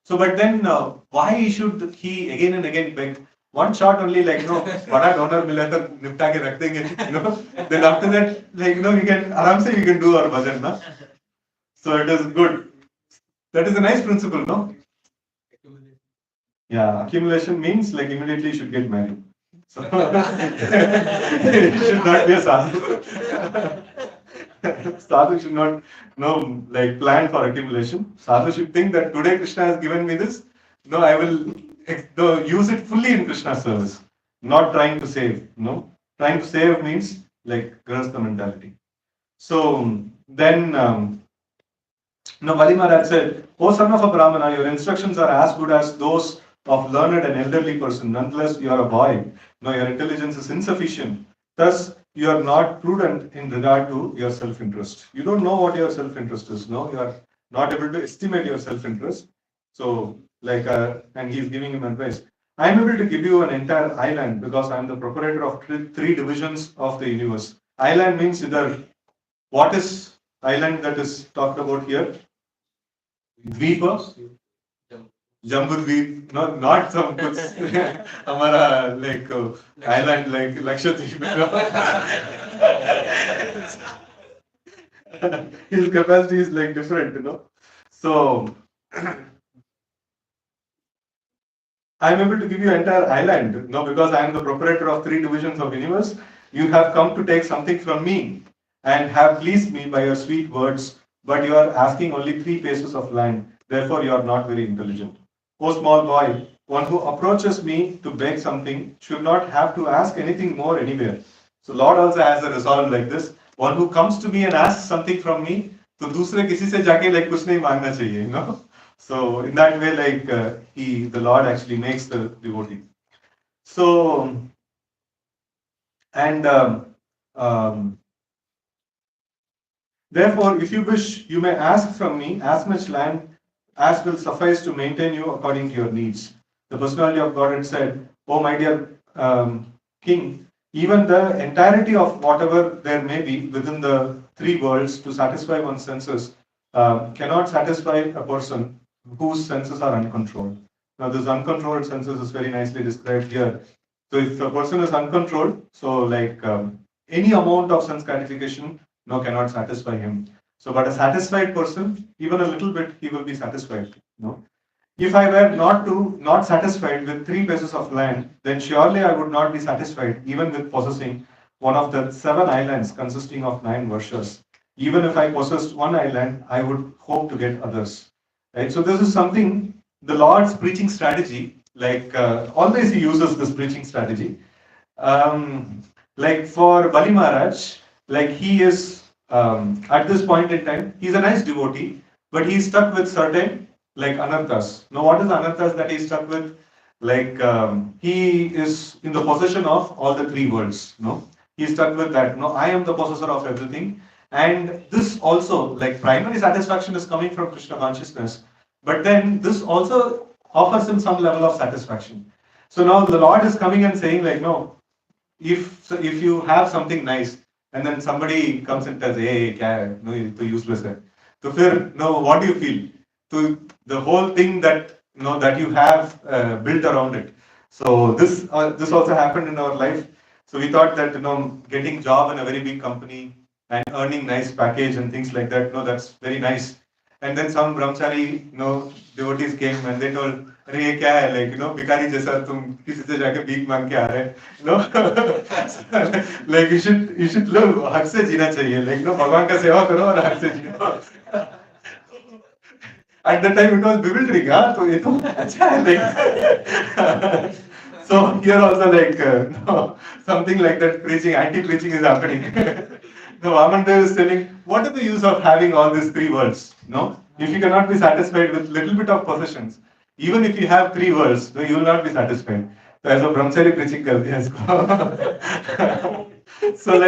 So, but then why should he again and again beg? One shot only, like बड़ा donor मिला तो निपटा के रख देंगे, Then after that, like we can आराम से we can do our bhajan, na. So it is good. That is a nice principle, no? Yeah, accumulation means like immediately you should get married. So it should not be a sadhu. Sadhu should not like plan for accumulation. Sadhu should think that today Krishna has given me this. No, I will use it fully in Krishna's service. Not trying to save. No, trying to save means like grahastha mentality. So then. Now, Bali Maharaj said, O son of a Brahmana, your instructions are as good as those of learned and elderly person. Nonetheless, you are a boy. Now, your intelligence is insufficient. Thus, you are not prudent in regard to your self-interest. You don't know what your self-interest is. No, you are not able to estimate your self-interest. So, and he's giving him advice. I am able to give you an entire island because I am the proprietor of three divisions of the universe. Island means either what is island that is talked about here? Dvipa, Jambudweep, not some kuch हमारा island like Lakshadweep. His capacity is like different. So I am able to give you entire island, because I am the proprietor of three divisions of universe. You have come to take something from me and have pleased me by your sweet words, but you are asking only 3 paces of land. Therefore, you are not very intelligent. O small boy, one who approaches me to beg something should not have to ask anything more anywhere. So Lord also has a resolve like this. One who comes to me and asks something from me, तो दूसरे किसी से जाके कुछ नहीं मांगना चाहिए. So in that way, the Lord actually makes the devotee. So and therefore, if you wish, you may ask from me as much land as will suffice to maintain you according to your needs. The personality of God had said, "Oh my dear King, even the entirety of whatever there may be within the three worlds to satisfy one's senses cannot satisfy a person whose senses are uncontrolled." Now, this uncontrolled senses is very nicely described here. So, if a person is uncontrolled, so any amount of sense gratification cannot satisfy him. So, but a satisfied person, even a little bit, he will be satisfied. If I were not satisfied with 3 pieces of land, then surely I would not be satisfied even with possessing one of the 7 islands consisting of 9 varshas. Even if I possessed one island, I would hope to get others. Right? So this is something the Lord's preaching strategy. Always he uses this preaching strategy. For Bali Maharaj, he is at this point in time, he's a nice devotee, but he's stuck with certain anarthas. Now, what is anarthas that he's stuck with? He is in the possession of all the three worlds. He's stuck with that. No, I am the possessor of everything, and this also, primary satisfaction is coming from Krishna consciousness, but then this also offers him some level of satisfaction. So now the Lord is coming and saying, no, if you have something nice, and then somebody comes and tells, hey, kya hai? No, ये तो useless hai. So फिर, no, what do you feel? So the whole thing that you have built around it. So this also happened in our life. So we thought that getting job in a very big company and earning nice package and things like that, that's very nice. And then some brahmachari, devotees came and they told, अरे ये क्या है भिखारी जैसा तुम किसी से जाके भीख मांग के आ रहे you should live हक से जीना चाहिए भगवान का सेवा करो और हक से जियो. At the time it was bewildering, तो ये तो अच्छा है so here also something like that preaching, anti-preaching is happening. The Vamana is telling, what is the use of having all these three worlds? If you cannot be satisfied with little bit of possessions, even if you have three worlds, you will not be satisfied. So as a brahmachari preaching kar diya isko. So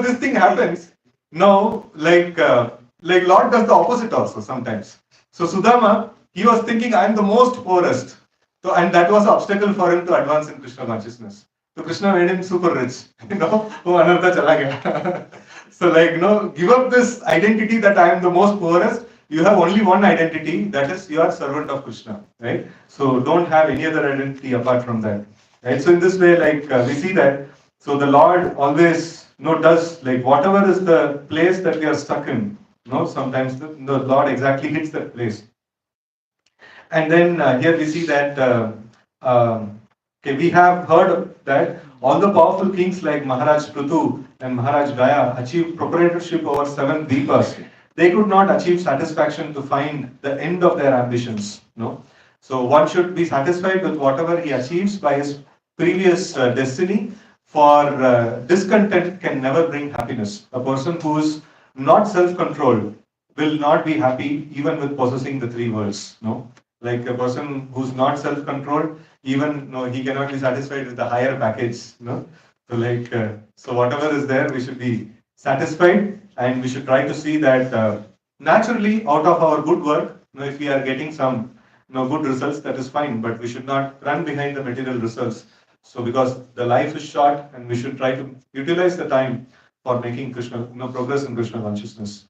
this thing happens. Now, Lord does the opposite also sometimes. So Sudama, he was thinking, I am the most poorest. So, and that was an obstacle for him to advance in Krishna consciousness. So Krishna made him super rich. Anartha chala gaya. So give up this identity that I am the most poorest. You have only one identity, that is you are servant of Krishna, right? So don't have any other identity apart from that, right? So in this way, we see that. So the Lord always does whatever is the place that we are stuck in. Sometimes the Lord exactly hits that place. And then here we see that we have heard that all the powerful kings like Maharaj Prithu and Maharaj Gaya achieved proprietorship over 7 deepas. They could not achieve satisfaction to find the end of their ambitions. So one should be satisfied with whatever he achieves by his previous destiny. For discontent can never bring happiness. A person who is not self-controlled will not be happy even with possessing the three worlds. Like a person who's not self-controlled, even he cannot be satisfied with the higher package. So whatever is there, we should be satisfied, and we should try to see that naturally out of our good work, if we are getting some good results, that is fine. But we should not run behind the material results. So because the life is short, and we should try to utilize the time for making Krishna, progress in Krishna consciousness.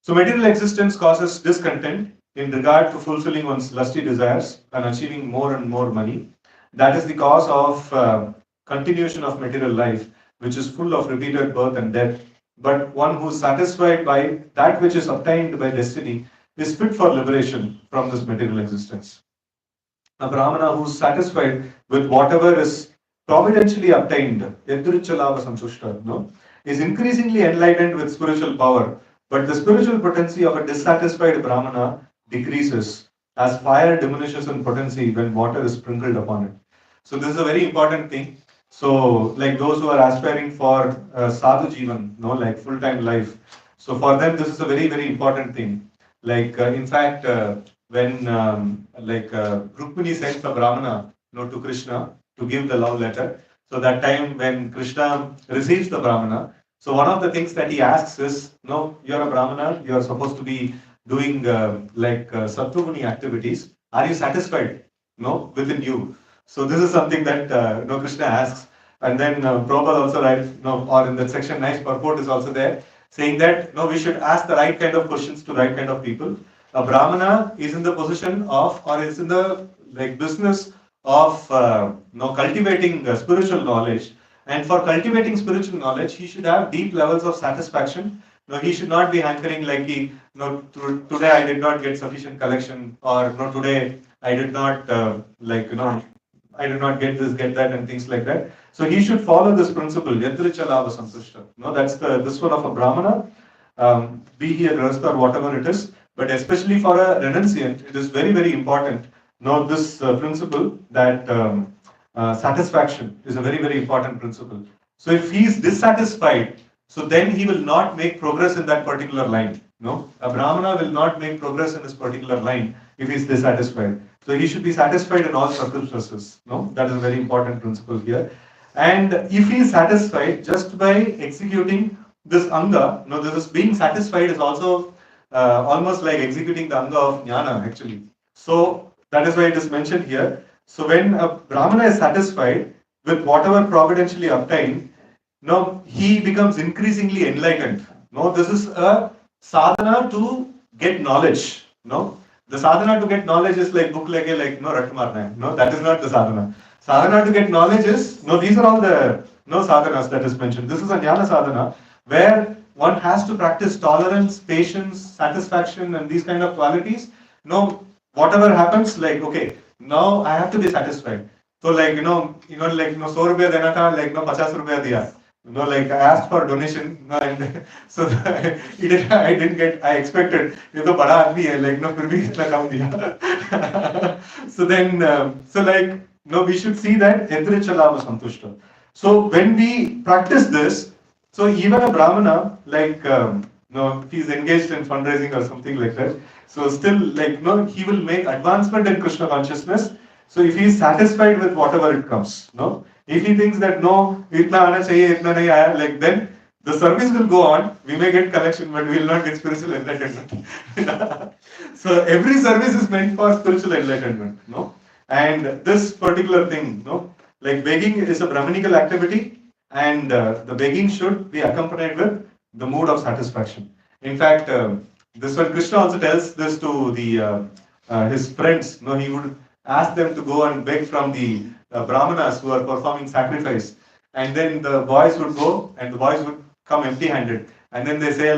So material existence causes discontent in regard to fulfilling one's lusty desires and achieving more and more money. That is the cause of continuation of material life, which is full of repeated birth and death. But one who is satisfied by that which is obtained by destiny is fit for liberation from this material existence. A Brahmana who is satisfied with whatever is providentially obtained, yadrichalava samsushta, is increasingly enlightened with spiritual power. But the spiritual potency of a dissatisfied Brahmana decreases as fire diminishes in potency when water is sprinkled upon it. So this is a very important thing. So like those who are aspiring for sadhu jivan, like full-time life. So for them, this is a very, very important thing. In fact, when Rukmini sent the Brahmana, to Krishna to give the love letter. So that time when Krishna receives the Brahmana, so one of the things that he asks is, no, you're a Brahmana, you're supposed to be doing Sattva activities. Are you satisfied? No, within you. So this is something that Krishna asks. And then Prabhupada also writes, or in that section, nice purport is also there, saying that we should ask the right kind of questions to right kind of people. A Brahmana is in the position of, or is in the business of cultivating spiritual knowledge. And for cultivating spiritual knowledge, he should have deep levels of satisfaction. He should not be hankering like today I did not get sufficient collection, or today I did not I did not get this, get that, and things like that. So he should follow this principle, Yadrichalava Santushta. That's this one of a Brahmana, be he a Grahastha or whatever it is. But especially for a renunciant, it is very, very important. This principle that satisfaction is a very, very important principle. So if he is dissatisfied, so then he will not make progress in that particular line. No, a Brahmana will not make progress in this particular line if he is dissatisfied. So he should be satisfied in all circumstances. That is a very important principle here. And if he is satisfied just by executing this anga, this is being satisfied is also almost like executing the anga of jnana actually. So that is why it is mentioned here. So when a Brahmana is satisfied with whatever providentially obtained, he becomes increasingly enlightened. This is a sadhana to get knowledge. The sadhana to get knowledge is like book rat marna. That is not the sadhana. Sadhana to get knowledge is, these are all the sadhanas that is mentioned. This is a jnana sadhana where one has to practice tolerance, patience, satisfaction, and these kind of qualities. Whatever happens, okay, now I have to be satisfied. So 100 rupees dena tha, 50 rupees diya. I asked for donation, and so I didn't get. I expected. ये तो बड़ा आदमी है, फिर भी इतना कम दिया. So then, we should see that Yadrichalava Santushta. So when we practice this, so even a Brahmana, if he's engaged in fundraising or something like that, so still, he will make advancement in Krishna consciousness. So if he is satisfied with whatever it comes, if he thinks that no, itna aana chahiye, itna nahi aaya, then the service will go on. We may get collection, but we will not get spiritual enlightenment. So every service is meant for spiritual enlightenment, And this particular thing, begging is a Brahminical activity, and the begging should be accompanied with the mood of satisfaction. In fact, this one Krishna also tells this to the his friends. He would ask them to go and beg from the brahmanas who are performing sacrifice, and then the boys would go and the boys would come empty-handed, and then they say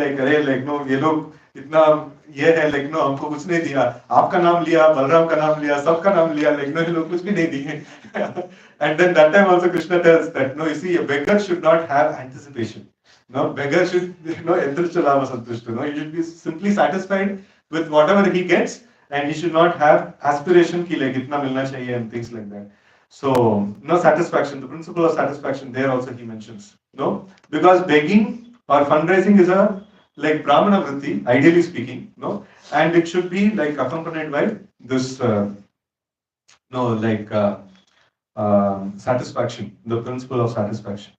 no, ये लोग इतना ये है no, हमको कुछ नहीं दिया, आपका नाम लिया, बलराम का नाम लिया, सबका नाम लिया, no, ये लोग कुछ भी नहीं दिए. And then that time also Krishna tells that no, you see, a beggar should not have anticipation. Beggar should Yadrichalava Santushta. He should be simply satisfied with whatever he gets, and he should not have aspiration ki itna milna chahiye and things like that. So satisfaction, the principle of satisfaction there also he mentions. Because begging or fundraising is a Brahmana vritti, ideally speaking, and it should be accompanied by this satisfaction, the principle of satisfaction.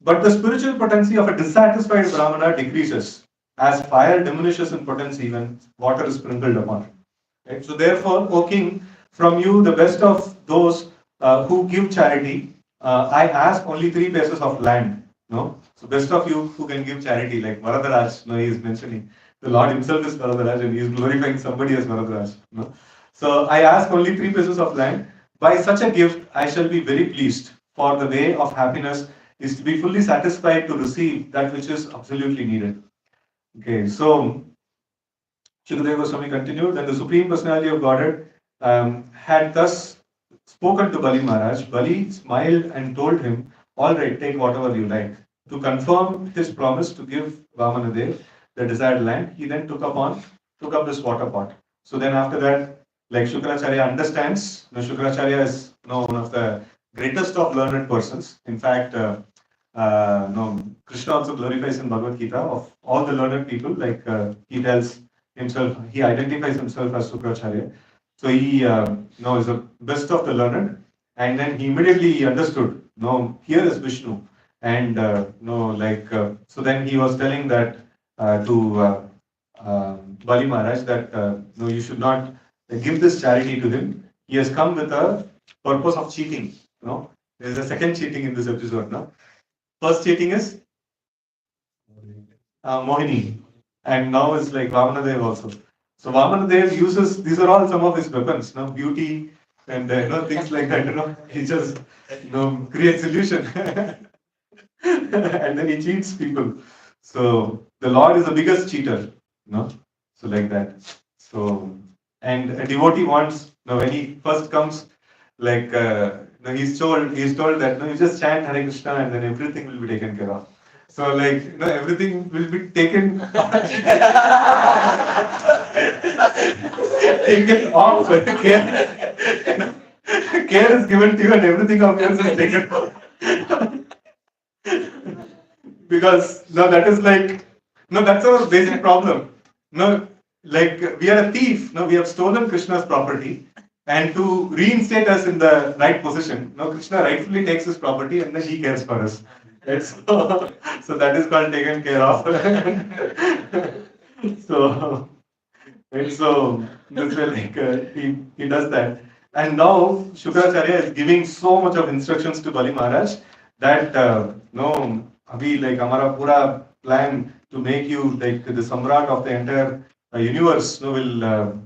But the spiritual potency of a dissatisfied Brahmana decreases as fire diminishes in potency when water is sprinkled upon it. Right? So, therefore, O king, from you, the best of those who give charity, I ask only 3 paces of land. No? So, best of you who can give charity, like Varadaraj, no, he is mentioning. The Lord himself is Varadaraj and he is glorifying somebody as Varadaraj. No? So, I ask only 3 paces of land. By such a gift, I shall be very pleased, for the way of happiness is to be fully satisfied to receive that which is absolutely needed. Okay, so Shukadeva Goswami continued, then the Supreme Personality of Godhead had thus spoken to Bali Maharaj. Bali smiled and told him, all right, take whatever you like. To confirm his promise to give Vamanadev the desired land, he then took up this water pot. So then after that, like Shukracharya understands, Shukracharya is one of the greatest of learned persons. In fact, Krishna also glorifies in Bhagavad Gita of all the learned people, like he tells himself, he identifies himself as Sukracharya. So he is the best of the learned, and then he immediately understood, no, here is Vishnu, and so then he was telling that to Bali Maharaj that no, you should not give this charity to him. He has come with a purpose of cheating. No, there is a second cheating in this episode. No, first cheating is Mohini, and now it's like Vamanadev also. So Vamanadev uses, these are all some of his weapons, beauty and things like that. He just creates illusion and then he cheats people. So the Lord is the biggest cheater, so like that. So and a devotee wants, when he first comes, like he's told that you just chant Hare Krishna and then everything will be taken care of. So like everything will be taken taken off. Care is given to you and everything of yours is taken off. Because that is like that's our basic problem. Like we are a thief. We have stolen Krishna's property, and to reinstate us in the right position, Krishna rightfully takes his property and then he cares for us. Right? So that is called taken care of. So right, so this way, like he does that, and now Shukracharya is giving so much of instructions to Bali Maharaj that no, abhi like हमारा पूरा plan to make you like the samrat of the entire universe, will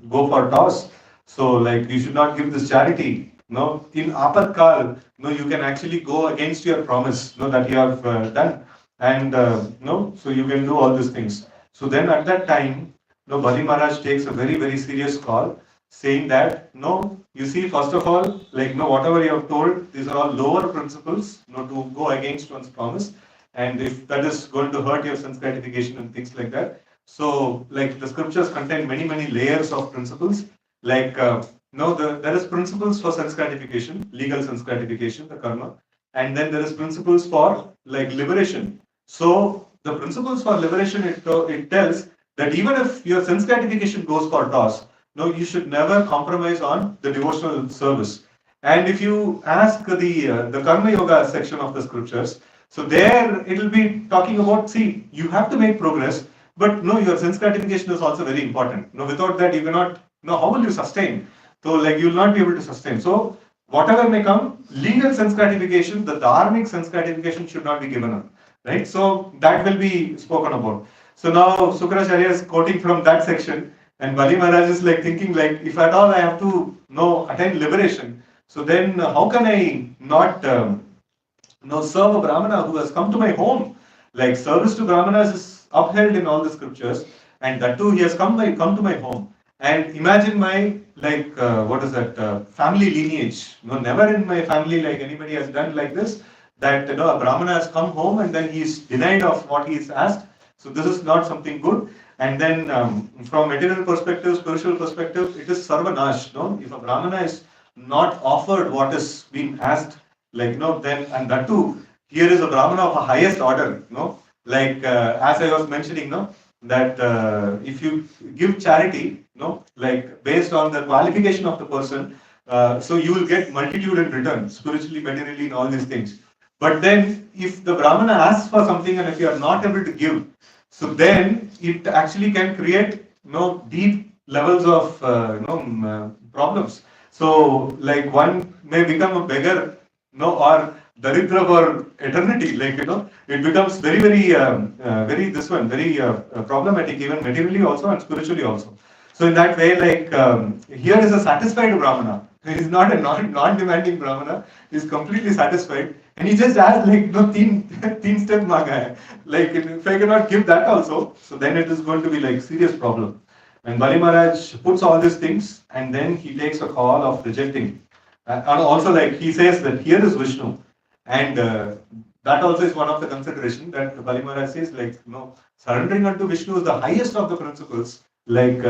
go for toss. So like you should not give this charity. No, in apat kal, no, you can actually go against your promise, that you have done, and no, so you can do all these things. So then at that time, Bali Maharaj takes a very, very serious call, saying that, no, you see, first of all, like, whatever you have told, these are all lower principles, to go against one's promise. And if that is going to hurt your sense gratification and things like that. So, like, the scriptures contain many, many layers of principles. Like, there is principles for sense gratification, legal sense gratification, the karma. And then there is principles for, like, liberation. So, the principles for liberation, it tells that even if your sense gratification goes for toss, no, you should never compromise on the devotional service. And if you ask the Karma Yoga section of the scriptures, so there it will be talking about, see, you have to make progress, but no, your sense gratification is also very important. No, without that you cannot. No, how will you sustain? So like you will not be able to sustain. So whatever may come, legal sense gratification, the dharmic sense gratification should not be given up. Right? So that will be spoken about. So now Sukracharya is quoting from that section, and Bali Maharaj is like thinking like, if at all I have to attain liberation, so then how can I not serve a Brahmana who has come to my home? Like service to Brahmanas is upheld in all the scriptures, and that too he has come to my home. And imagine my like what is that family lineage? Never in my family like anybody has done like this. That a Brahmana has come home and then he is denied of what he is asked. So this is not something good. And then from material perspective, spiritual perspective, it is sarvanash. If a Brahmana is not offered what is being asked, like then, and that too, here is a Brahmana of a highest order. Like as I was mentioning, that if you give charity, like based on the qualification of the person, so you will get multitude in return, spiritually, materially, in all these things. But then, if the Brahmana asks for something and if you are not able to give, so then it actually can create deep levels of problems. So, like one may become a beggar, or daridra for eternity. Like it becomes very this one very problematic, even materially also and spiritually also. So in that way, like here is a satisfied Brahmana. He is not a non-demanding Brahmana. He is completely satisfied, and he just asks like teen step manga hai. Like if I cannot give that also, so then it is going to be like serious problem. And Bali Maharaj puts all these things, and then he takes a call of rejecting. And also, like he says that here is Vishnu, and that also is one of the consideration that Bali Maharaj says, like surrendering unto Vishnu is the highest of the principles. Like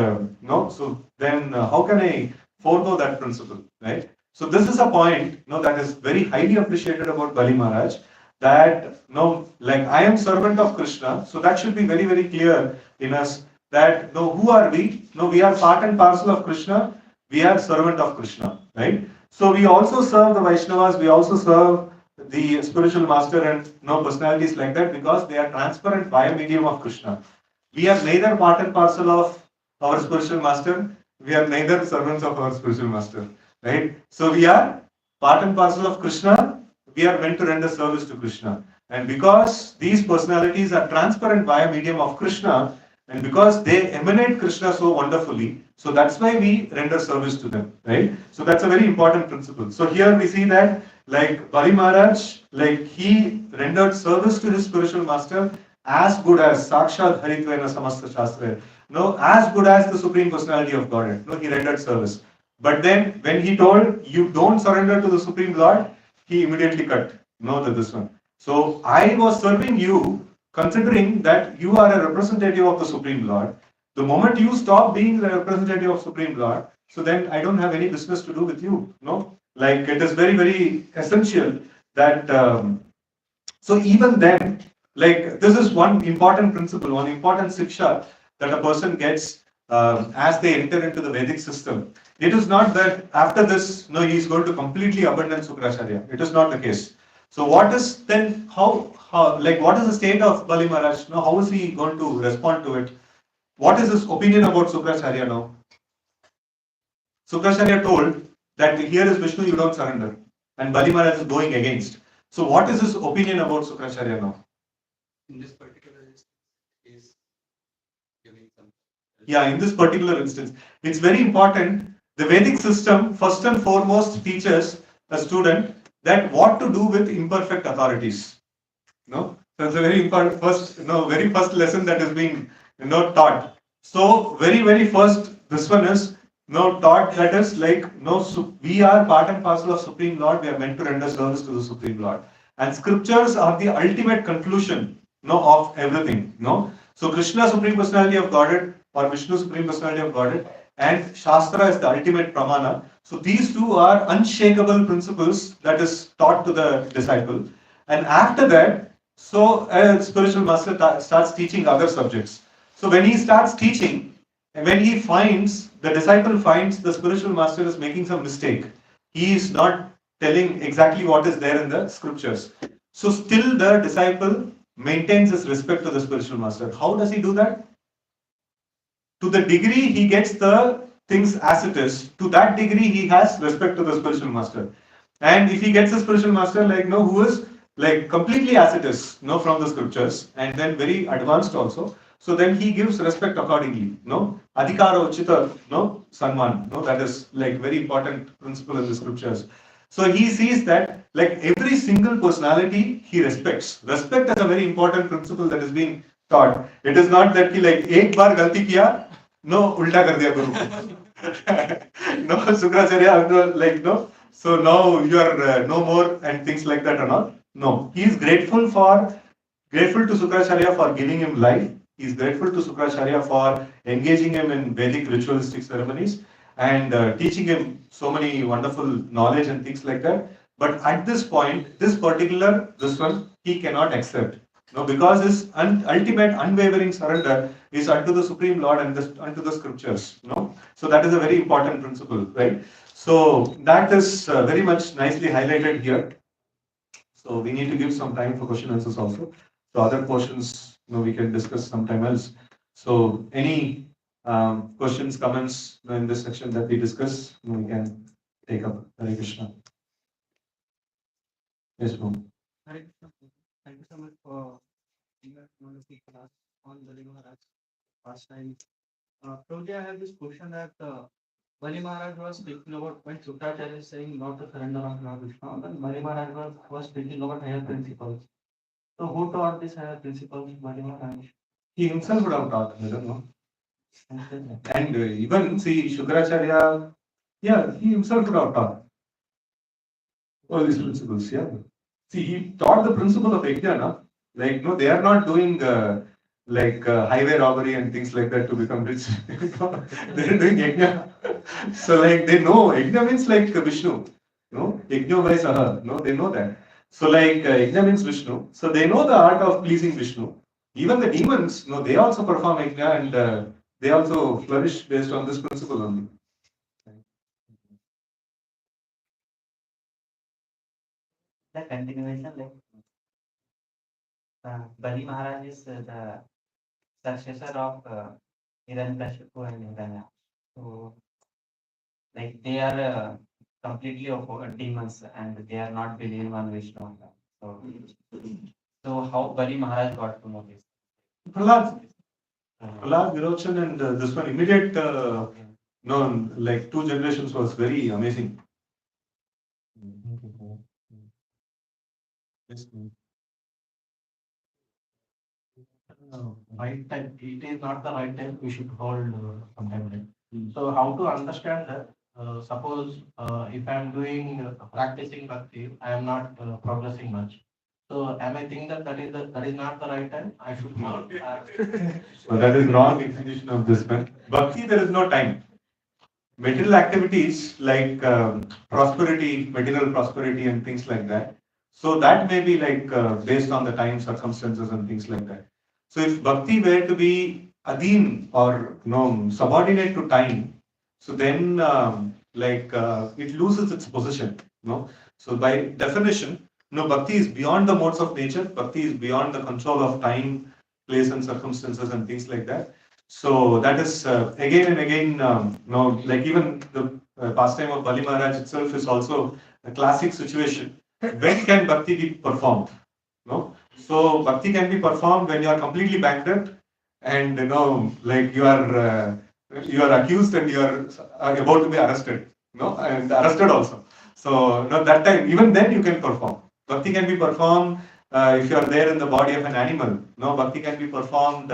no, so then how can I forego that principle, right? So this is a point, that is very highly appreciated about Bali Maharaj. That like I am servant of Krishna, so that should be very clear in us. That who are we? No, we are part and parcel of Krishna. We are servant of Krishna, right? So we also serve the Vaishnavas. We also serve the spiritual master and personalities like that because they are transparent via medium of Krishna. We are neither part and parcel of our spiritual master. We are neither servants of our spiritual master, right? So we are part and parcel of Krishna. We are meant to render service to Krishna. And because these personalities are transparent via medium of Krishna, and because they emanate Krishna so wonderfully, so that's why we render service to them, right? So that's a very important principle. So here we see that, like Bali Maharaj, like he rendered service to his spiritual master as good as Sakshat Haritvena Samasta Shastra. No, as good as the Supreme Personality of Godhead. No, he rendered service. But then when he told you don't surrender to the Supreme Lord, he immediately cut. No, that this one. So I was serving you, considering that you are a representative of the Supreme Lord. The moment you stop being the representative of Supreme Lord, so then I don't have any business to do with you. No, like it is very essential that. So even then, like this is one important principle, one important siksha that a person gets as they enter into the Vedic system. It is not that after this, no, he is going to completely abandon Sukracharya. It is not the case. So what is then how like what is the state of Bali Maharaj? No, how is he going to respond to it? What is his opinion about Sukracharya now? Sukracharya told that here is Vishnu, you don't surrender, and Bali Maharaj is going against. So what is his opinion about Sukracharya now? In this particular is giving some. Yeah, in this particular instance, it's very important. The Vedic system, first and foremost, teaches a student that what to do with imperfect authorities. No, so it's a very important first, very first lesson that is being taught. So very first, this one is taught that is like we are part and parcel of Supreme Lord. We are meant to render service to the Supreme Lord, and scriptures are the ultimate conclusion of everything. So Krishna, Supreme Personality of Godhead, or Vishnu, Supreme Personality of Godhead, and Shastra is the ultimate pramana. So these two are unshakable principles that is taught to the disciple. And after that, so a spiritual master starts teaching other subjects. So when he starts teaching, and when he finds, the disciple finds the spiritual master is making some mistake, he is not telling exactly what is there in the scriptures. So still the disciple maintains his respect to the spiritual master. How does he do that? To the degree he gets the things as it is, to that degree he has respect to the spiritual master. And if he gets a spiritual master like who is like completely as it is, from the scriptures, and then very advanced also, so then he gives respect accordingly. Adhikara Uchita, Sanman, that is like very important principle in the scriptures. So he sees that like every single personality he respects. Respect is a very important principle that is being taught. It is not that he like एक बार गलती किया, उल्टा कर दिया गुरु को. No, Sukracharya, like so now you are no more and things like that and all. No, he is grateful to Sukracharya for giving him life. He is grateful to Sukracharya for engaging him in Vedic ritualistic ceremonies and teaching him so many wonderful knowledge and things like that. But at this point, this one, he cannot accept. No, because his ultimate unwavering surrender is unto the Supreme Lord and unto the scriptures. So that is a very important principle, right? So that is very much nicely highlighted here. So we need to give some time for question answers also. So other portions, we can discuss sometime else. So any questions, comments in this section that we discuss, we can take up. Hare Krishna. Yes, ma'am. Hare Krishna. Thank you so much for being a wonderful class on Bali Maharaj last time. Prabhuji, I have this question that Bali Maharaj was speaking about when Sukracharya is saying not to surrender on Lord Vishnu, then Bali Maharaj was speaking about higher principles. So who taught these higher principles, Bali Maharaj? He himself would have taught, I don't know. And even see Shukracharya, yeah, he himself would have taught all these principles. Yeah. See, he taught the principle of Yajna. Like, no, they are not doing highway robbery and things like that to become rich. They're doing Yajna. So, like, they know Yajna means like Vishnu. No, Yajna by Saha. No, they know that. So, like, Yajna means Vishnu. So, they know the art of pleasing Vishnu. Even the demons, they also perform Yajna and they also flourish based on this principle only. The continuation, like Bali Maharaj is the successor of Hiranyakashipu and Hiranya. So, like they are completely demons and they are not believing on Vishnu. So, so how Bali Maharaj got to know this? Prahlad, Virochan, and this one immediate, no, like 2 generations was very amazing. Yes. Right time. It is not the right time. We should hold sometime. Right? So how to understand that? Suppose if I am doing practicing bhakti, I am not progressing much. So am I thinking that that is not the right time? I should not. So that is wrong definition of this one. Bhakti, there is no time. Material activities like prosperity, material prosperity, and things like that. So that may be like based on the time, circumstances, and things like that. So if bhakti were to be adhin or subordinate to time, so then it loses its position. So by definition, bhakti is beyond the modes of nature. Bhakti is beyond the control of time, place, and circumstances, and things like that. So that is again and again, like even the pastime of Bali Maharaj itself is also a classic situation. When can bhakti be performed? No, so bhakti can be performed when you are completely bankrupt, and like you are accused and you are about to be arrested. No, and arrested also. So that time, even then you can perform. Bhakti can be performed if you are there in the body of an animal. No, bhakti can be performed.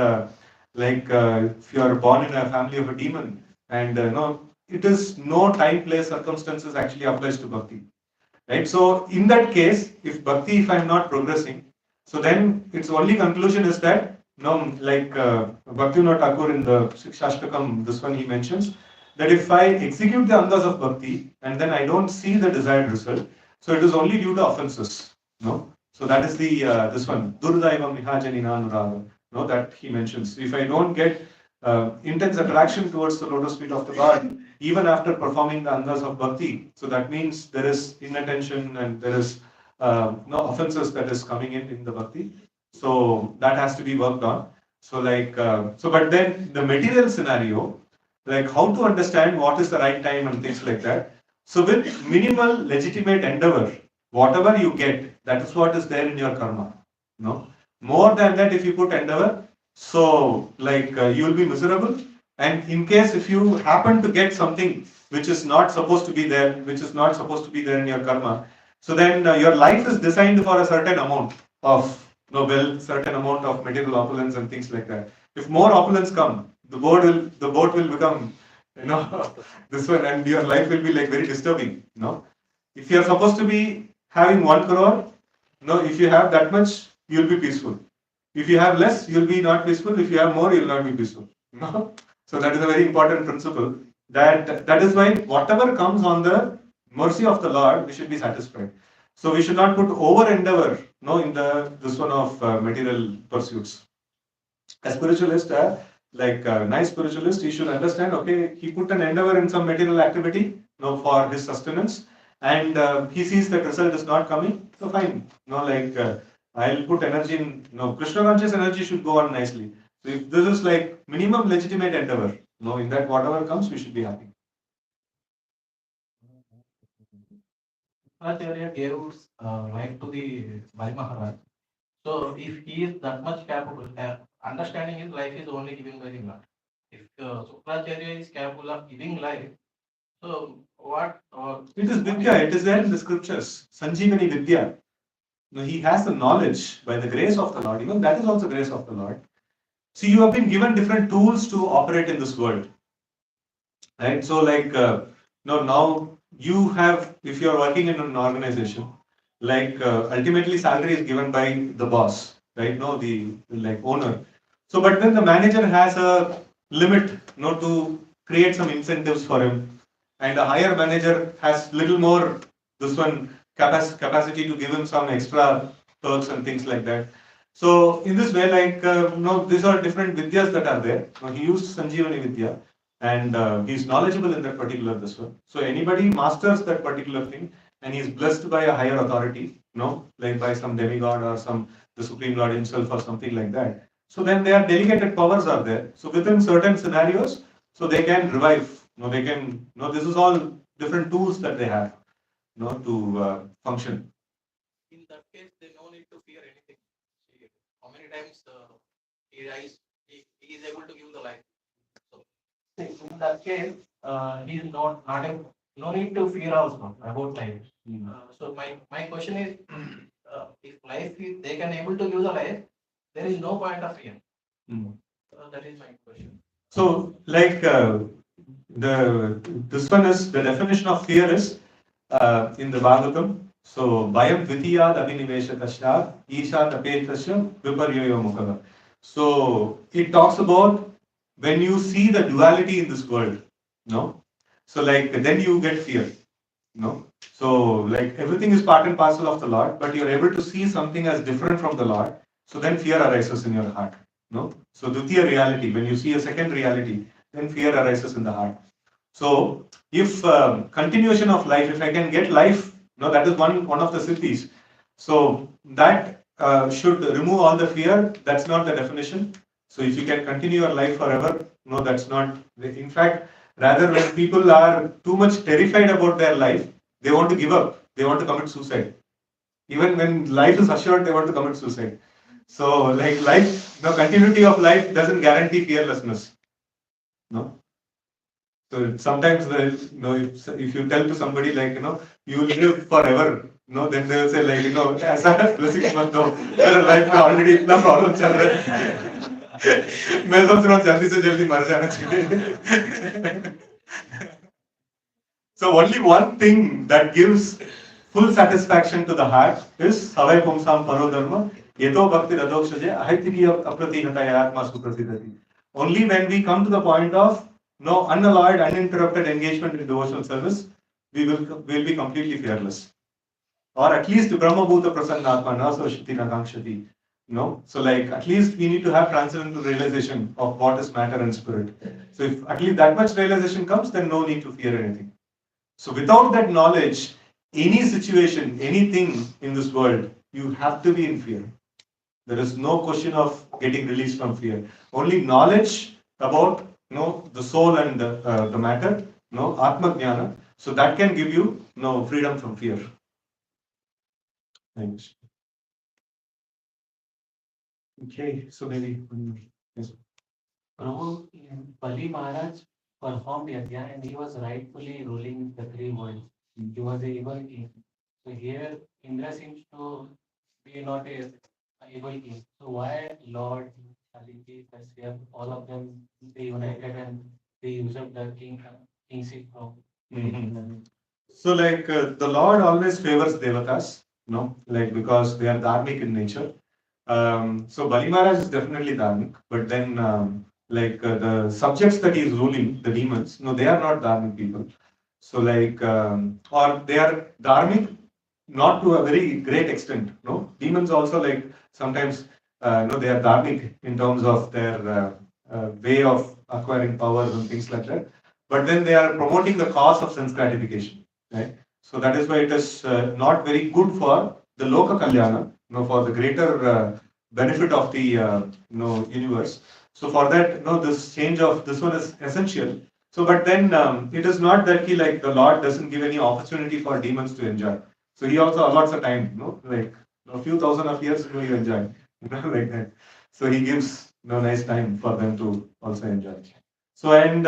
If you are born in a family of a demon, and no, it is no time, place, circumstances actually applies to bhakti, right? So in that case, if I am not progressing, so then its only conclusion is that Bhakti Thakur in the Shashtakam, this one he mentions that if I execute the angas of bhakti and then I don't see the desired result, so it is only due to offenses. No, so that is the this one Durdaivam Vihajanina Anuraga. No, that he mentions. If I don't get intense attraction towards the lotus feet of the Lord, even after performing the angas of bhakti, so that means there is inattention and there is no offenses that is coming in the bhakti. So that has to be worked on. So but then the material scenario, like how to understand what is the right time and things like that. So with minimal legitimate endeavor, whatever you get, that is what is there in your karma. No, more than that, if you put endeavor, so you will be miserable. And in case if you happen to get something which is not supposed to be there, which is not supposed to be there in your karma, so then your life is designed for a certain amount of certain amount of material opulence and things like that. If more opulence come, the boat will become this one, and your life will be like very disturbing. If you are supposed to be having 1 crore, if you have that much, you will be peaceful. If you have less, you will be not peaceful. If you have more, you will not be peaceful. So that is a very important principle. That is why whatever comes on the mercy of the Lord, we should be satisfied. So we should not put over endeavor, in this one of material pursuits. A spiritualist, a nice spiritualist, he should understand. Okay, he put an endeavor in some material activity, for his sustenance, and he sees that result is not coming, so fine. No, like I'll put energy in. No, Krishna conscious energy should go on nicely. So if this is like minimum legitimate endeavor, no, in that whatever comes, we should be happy. Shukracharya gave life to the Bali Maharaj. So if he is that much capable, understanding his life is only given by the Lord. If Shukracharya is capable of giving life, so what? It is Vidya, it is there in the scriptures. Sanjeevani Vidya. No, he has the knowledge by the grace of the Lord. Even that is also grace of the Lord. See, you have been given different tools to operate in this world, right? So, like, no, now you have, if you are working in an organization, like, ultimately salary is given by the boss, right? No, the like owner. So, but then the manager has a limit, to create some incentives for him, and a higher manager has little more this one capacity to give him some extra perks and things like that. So in this way, like these are different vidyas that are there. Now, he used Sanjeevani Vidya, and he's knowledgeable in that particular this one. So anybody masters that particular thing, and he's blessed by a higher authority, like by some demigod or some the supreme lord himself or something like that. So then their delegated powers are there. So within certain scenarios, so they can revive. They can. This is all different tools that they have, to function. In that case, they no need to fear anything. See, how many times he is able to give the life. So in that case, he is not able, no need to fear also about life. So my question is, if life is, they can able to give the life, there is no point of fear. Mm. That is my question. So, like this one is the definition of fear is in the Bhagavatam. So, Bhayam Dvitiyad Abhiniveshatasya Isha Tapetasya Viparyoyo Mukha. So, it talks about when you see the duality in this world, no? So, like, then you get fear, no? So, like, everything is part and parcel of the Lord, but you're able to see something as different from the Lord. So, then fear arises in your heart, no? So, Dvitiya reality, when you see a second reality, then fear arises in the heart. So, if continuation of life, if I can get life, that is one of the siddhis. So that should remove all the fear. That's not the definition. So if you can continue your life forever, no, that's not. In fact, rather when people are too much terrified about their life, they want to give up. They want to commit suicide. Even when life is assured, they want to commit suicide. So like life, continuity of life doesn't guarantee fearlessness. No. So sometimes if you tell to somebody like you will live forever, then they will say like ऐसा 6 months no, मेरा life में already इतना problem चल रहा है, मैं सोच रहा हूँ जल्दी से जल्दी मर जाना चाहिए. So only one thing that gives full satisfaction to the heart is savai pumsam paro dharma yeto bhakti radokshage ahitiki apratihataya atma suprasidati. Only when we come to the point of no unalloyed, uninterrupted engagement in devotional service, we will be completely fearless. Or at least Brahma Bhuta Prasannatma Nasa Shakti Nakangshati. So like at least we need to have transcendental realization of what is matter and spirit. So if at least that much realization comes, then no need to fear anything. So without that knowledge, any situation, anything in this world, you have to be in fear. There is no question of getting released from fear. Only knowledge about the soul and the matter, Atma Jnana. So that can give you freedom from fear. Thanks. Okay, so maybe yes. Prabhu, Bali Maharaj performed yajna and he was rightfully ruling the three worlds. He was a evil king. So here Indra seems to be not a evil king. So why Lord, Kaliki, Kashyap, all of them they united and they usurped the kingship from Mhm. So like the Lord always favors devatas, like because they are dharmic in nature. So Bali Maharaj is definitely dharmic, but then like the subjects that he is ruling, the demons, they are not dharmic people. So like or they are dharmic not to a very great extent. No, demons also like sometimes they are dharmic in terms of their way of acquiring powers and things like that. But then they are promoting the cause of sense gratification, right? So that is why it is not very good for the Loka Kalyana, for the greater benefit of the universe. So for that, this change of this one is essential. So, but then it is not that like the Lord doesn't give any opportunity for demons to enjoy. So he also allots a time, like a few thousand of years, you enjoy, like that. So he gives nice time for them to also enjoy. So and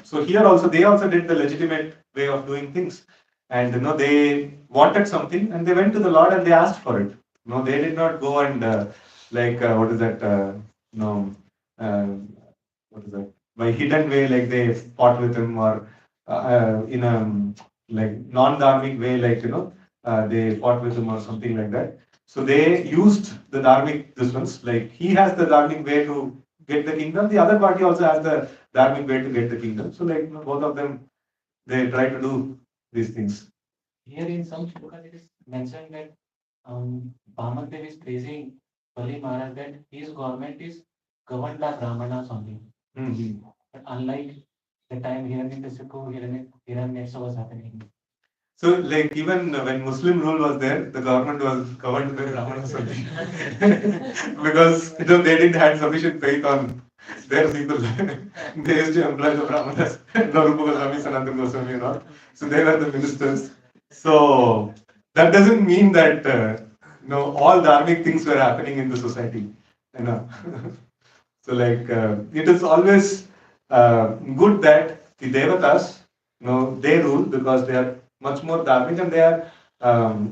so here also they also did the legitimate way of doing things, and they wanted something and they went to the Lord and they asked for it. No, they did not go and what is that? No, uh, what is that? By hidden way, like they fought with him, or in a like non-dharmic way, like they fought with him or something like that. So they used the dharmic this ones, like he has the dharmic way to get the kingdom. The other party also has the dharmic way to get the kingdom. So like both of them, they try to do these things. Here in some shlokas it is mentioned that Bhamandev is praising Bali Maharaj that his government is governed by Brahmanas only. Mhm. But unlike the time Hiranyakashipu, Hiranyaksa was happening. So, like even when Muslim rule was there, the government was governed by Brahmanas only, because they didn't have sufficient faith on their people. They used to employ the Brahmanas, Rupa Goswami, Sanatana Goswami, and all. So they were the ministers. So that doesn't mean that all dharmic things were happening in the society. You know. So like it is always good that the devatas, they rule because they are much more dharmic and they are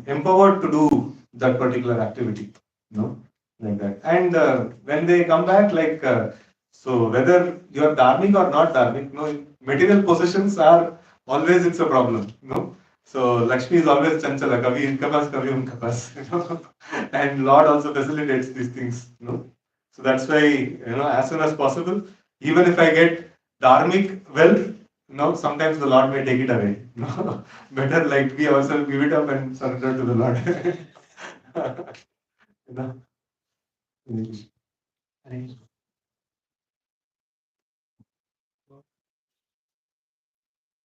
empowered to do that particular activity, like that. And when they come back, like so, whether you are dharmic or not dharmic, material possessions are always it's a problem, So Lakshmi is always chanchala, kavi inka paas, kavi unka paas, and Lord also facilitates these things, So that's why, as soon as possible, even if I get dharmic wealth, sometimes the Lord may take it away. Better like we ourselves give it up and surrender to the Lord. you know. Arranged.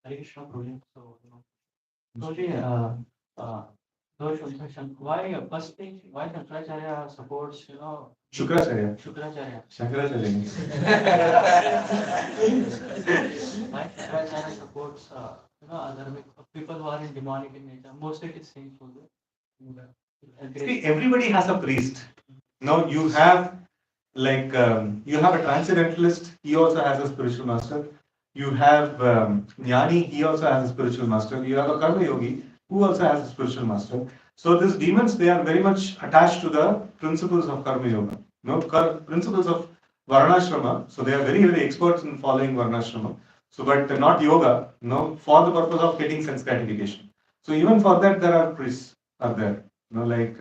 Harikestra Prabhuji. So, Prabhuji, those question, why first thing, why Shankaracharya supports, Shukracharya. Shukracharya? Shankaracharya. Why Shankaracharya supports, other people who are in demonic in nature? Mostly it is sinful. See, everybody has a priest. Now you have like you have a transcendentalist. He also has a spiritual master. You have Jnani. He also has a spiritual master. You have a Karma Yogi who also has a spiritual master. So these demons, they are very much attached to the principles of Karma Yoga. Principles of Varnashrama. So they are very very experts in following Varnashrama. So but not yoga. For the purpose of getting sense gratification. So even for that there are priests are there. Like.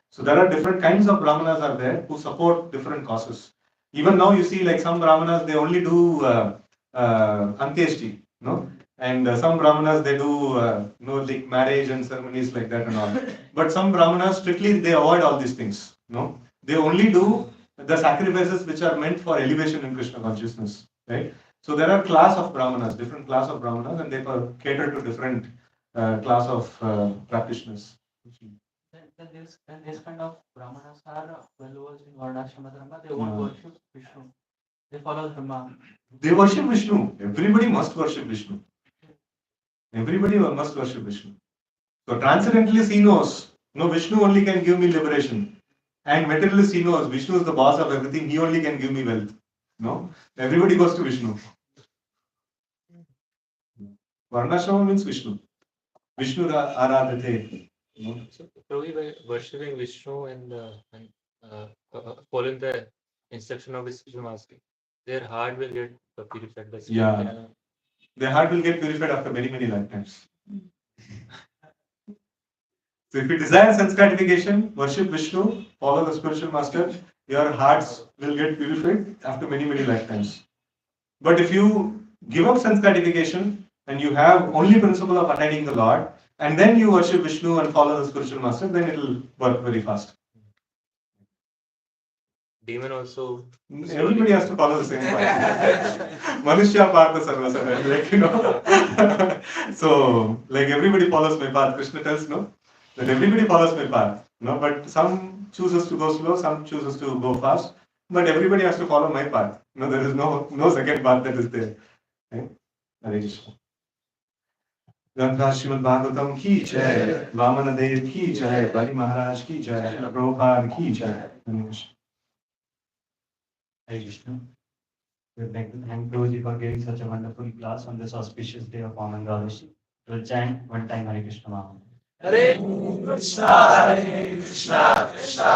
So there are different kinds of brahmanas are there who support different causes. Even now you see like some brahmanas they only do antyeshti, and some brahmanas they do like marriage and ceremonies like that and all. But some brahmanas strictly they avoid all these things. They only do the sacrifices which are meant for elevation in Krishna consciousness, right? So there are class of brahmanas, different class of brahmanas, and they cater to different class of practitioners. Then this kind of brahmanas are well versed in Varnashrama Dharma. They won't Yeah. worship Vishnu. They follow Dharma. They worship Vishnu. Everybody must worship Vishnu. Everybody must worship Vishnu. So transcendentalist he knows, no, Vishnu only can give me liberation. And materialist he knows, Vishnu is the boss of everything, he only can give me wealth. No? Everybody goes to Vishnu. Varnashrama means Vishnu. Vishnu Aradhate. So probably by worshipping Vishnu and following the instruction of his spiritual master, their heart will get purified by Yeah. Their heart will get purified after many, many lifetimes. So if you desire sense gratification, worship Vishnu, follow the spiritual master, your hearts will get purified after many, many lifetimes. But if you give up sense gratification and you have only principle of attaining the Lord, and then you worship Vishnu and follow the spiritual master, then it will work very fast. demon also. Everybody has to follow the same path. Manushya partha sarvasara, like so, like everybody follows my path. Krishna tells no that everybody follows my path. No, but some chooses to go slow, some chooses to go fast. But everybody has to follow my path. No, there is no second path that is there. Right? Hare Krishna. ग्रंथ श्रीमद् भागवतम की जय, वामन देव की जय, बलि महाराज की जय, प्रभुपाद की जय. Hare Krishna. We would like to thank Prabhuji for giving such a wonderful class on this auspicious day of Vamana Dwadashi. We will chant one time Hare Krishna Vamana. Hare Krishna, Hare Krishna, Krishna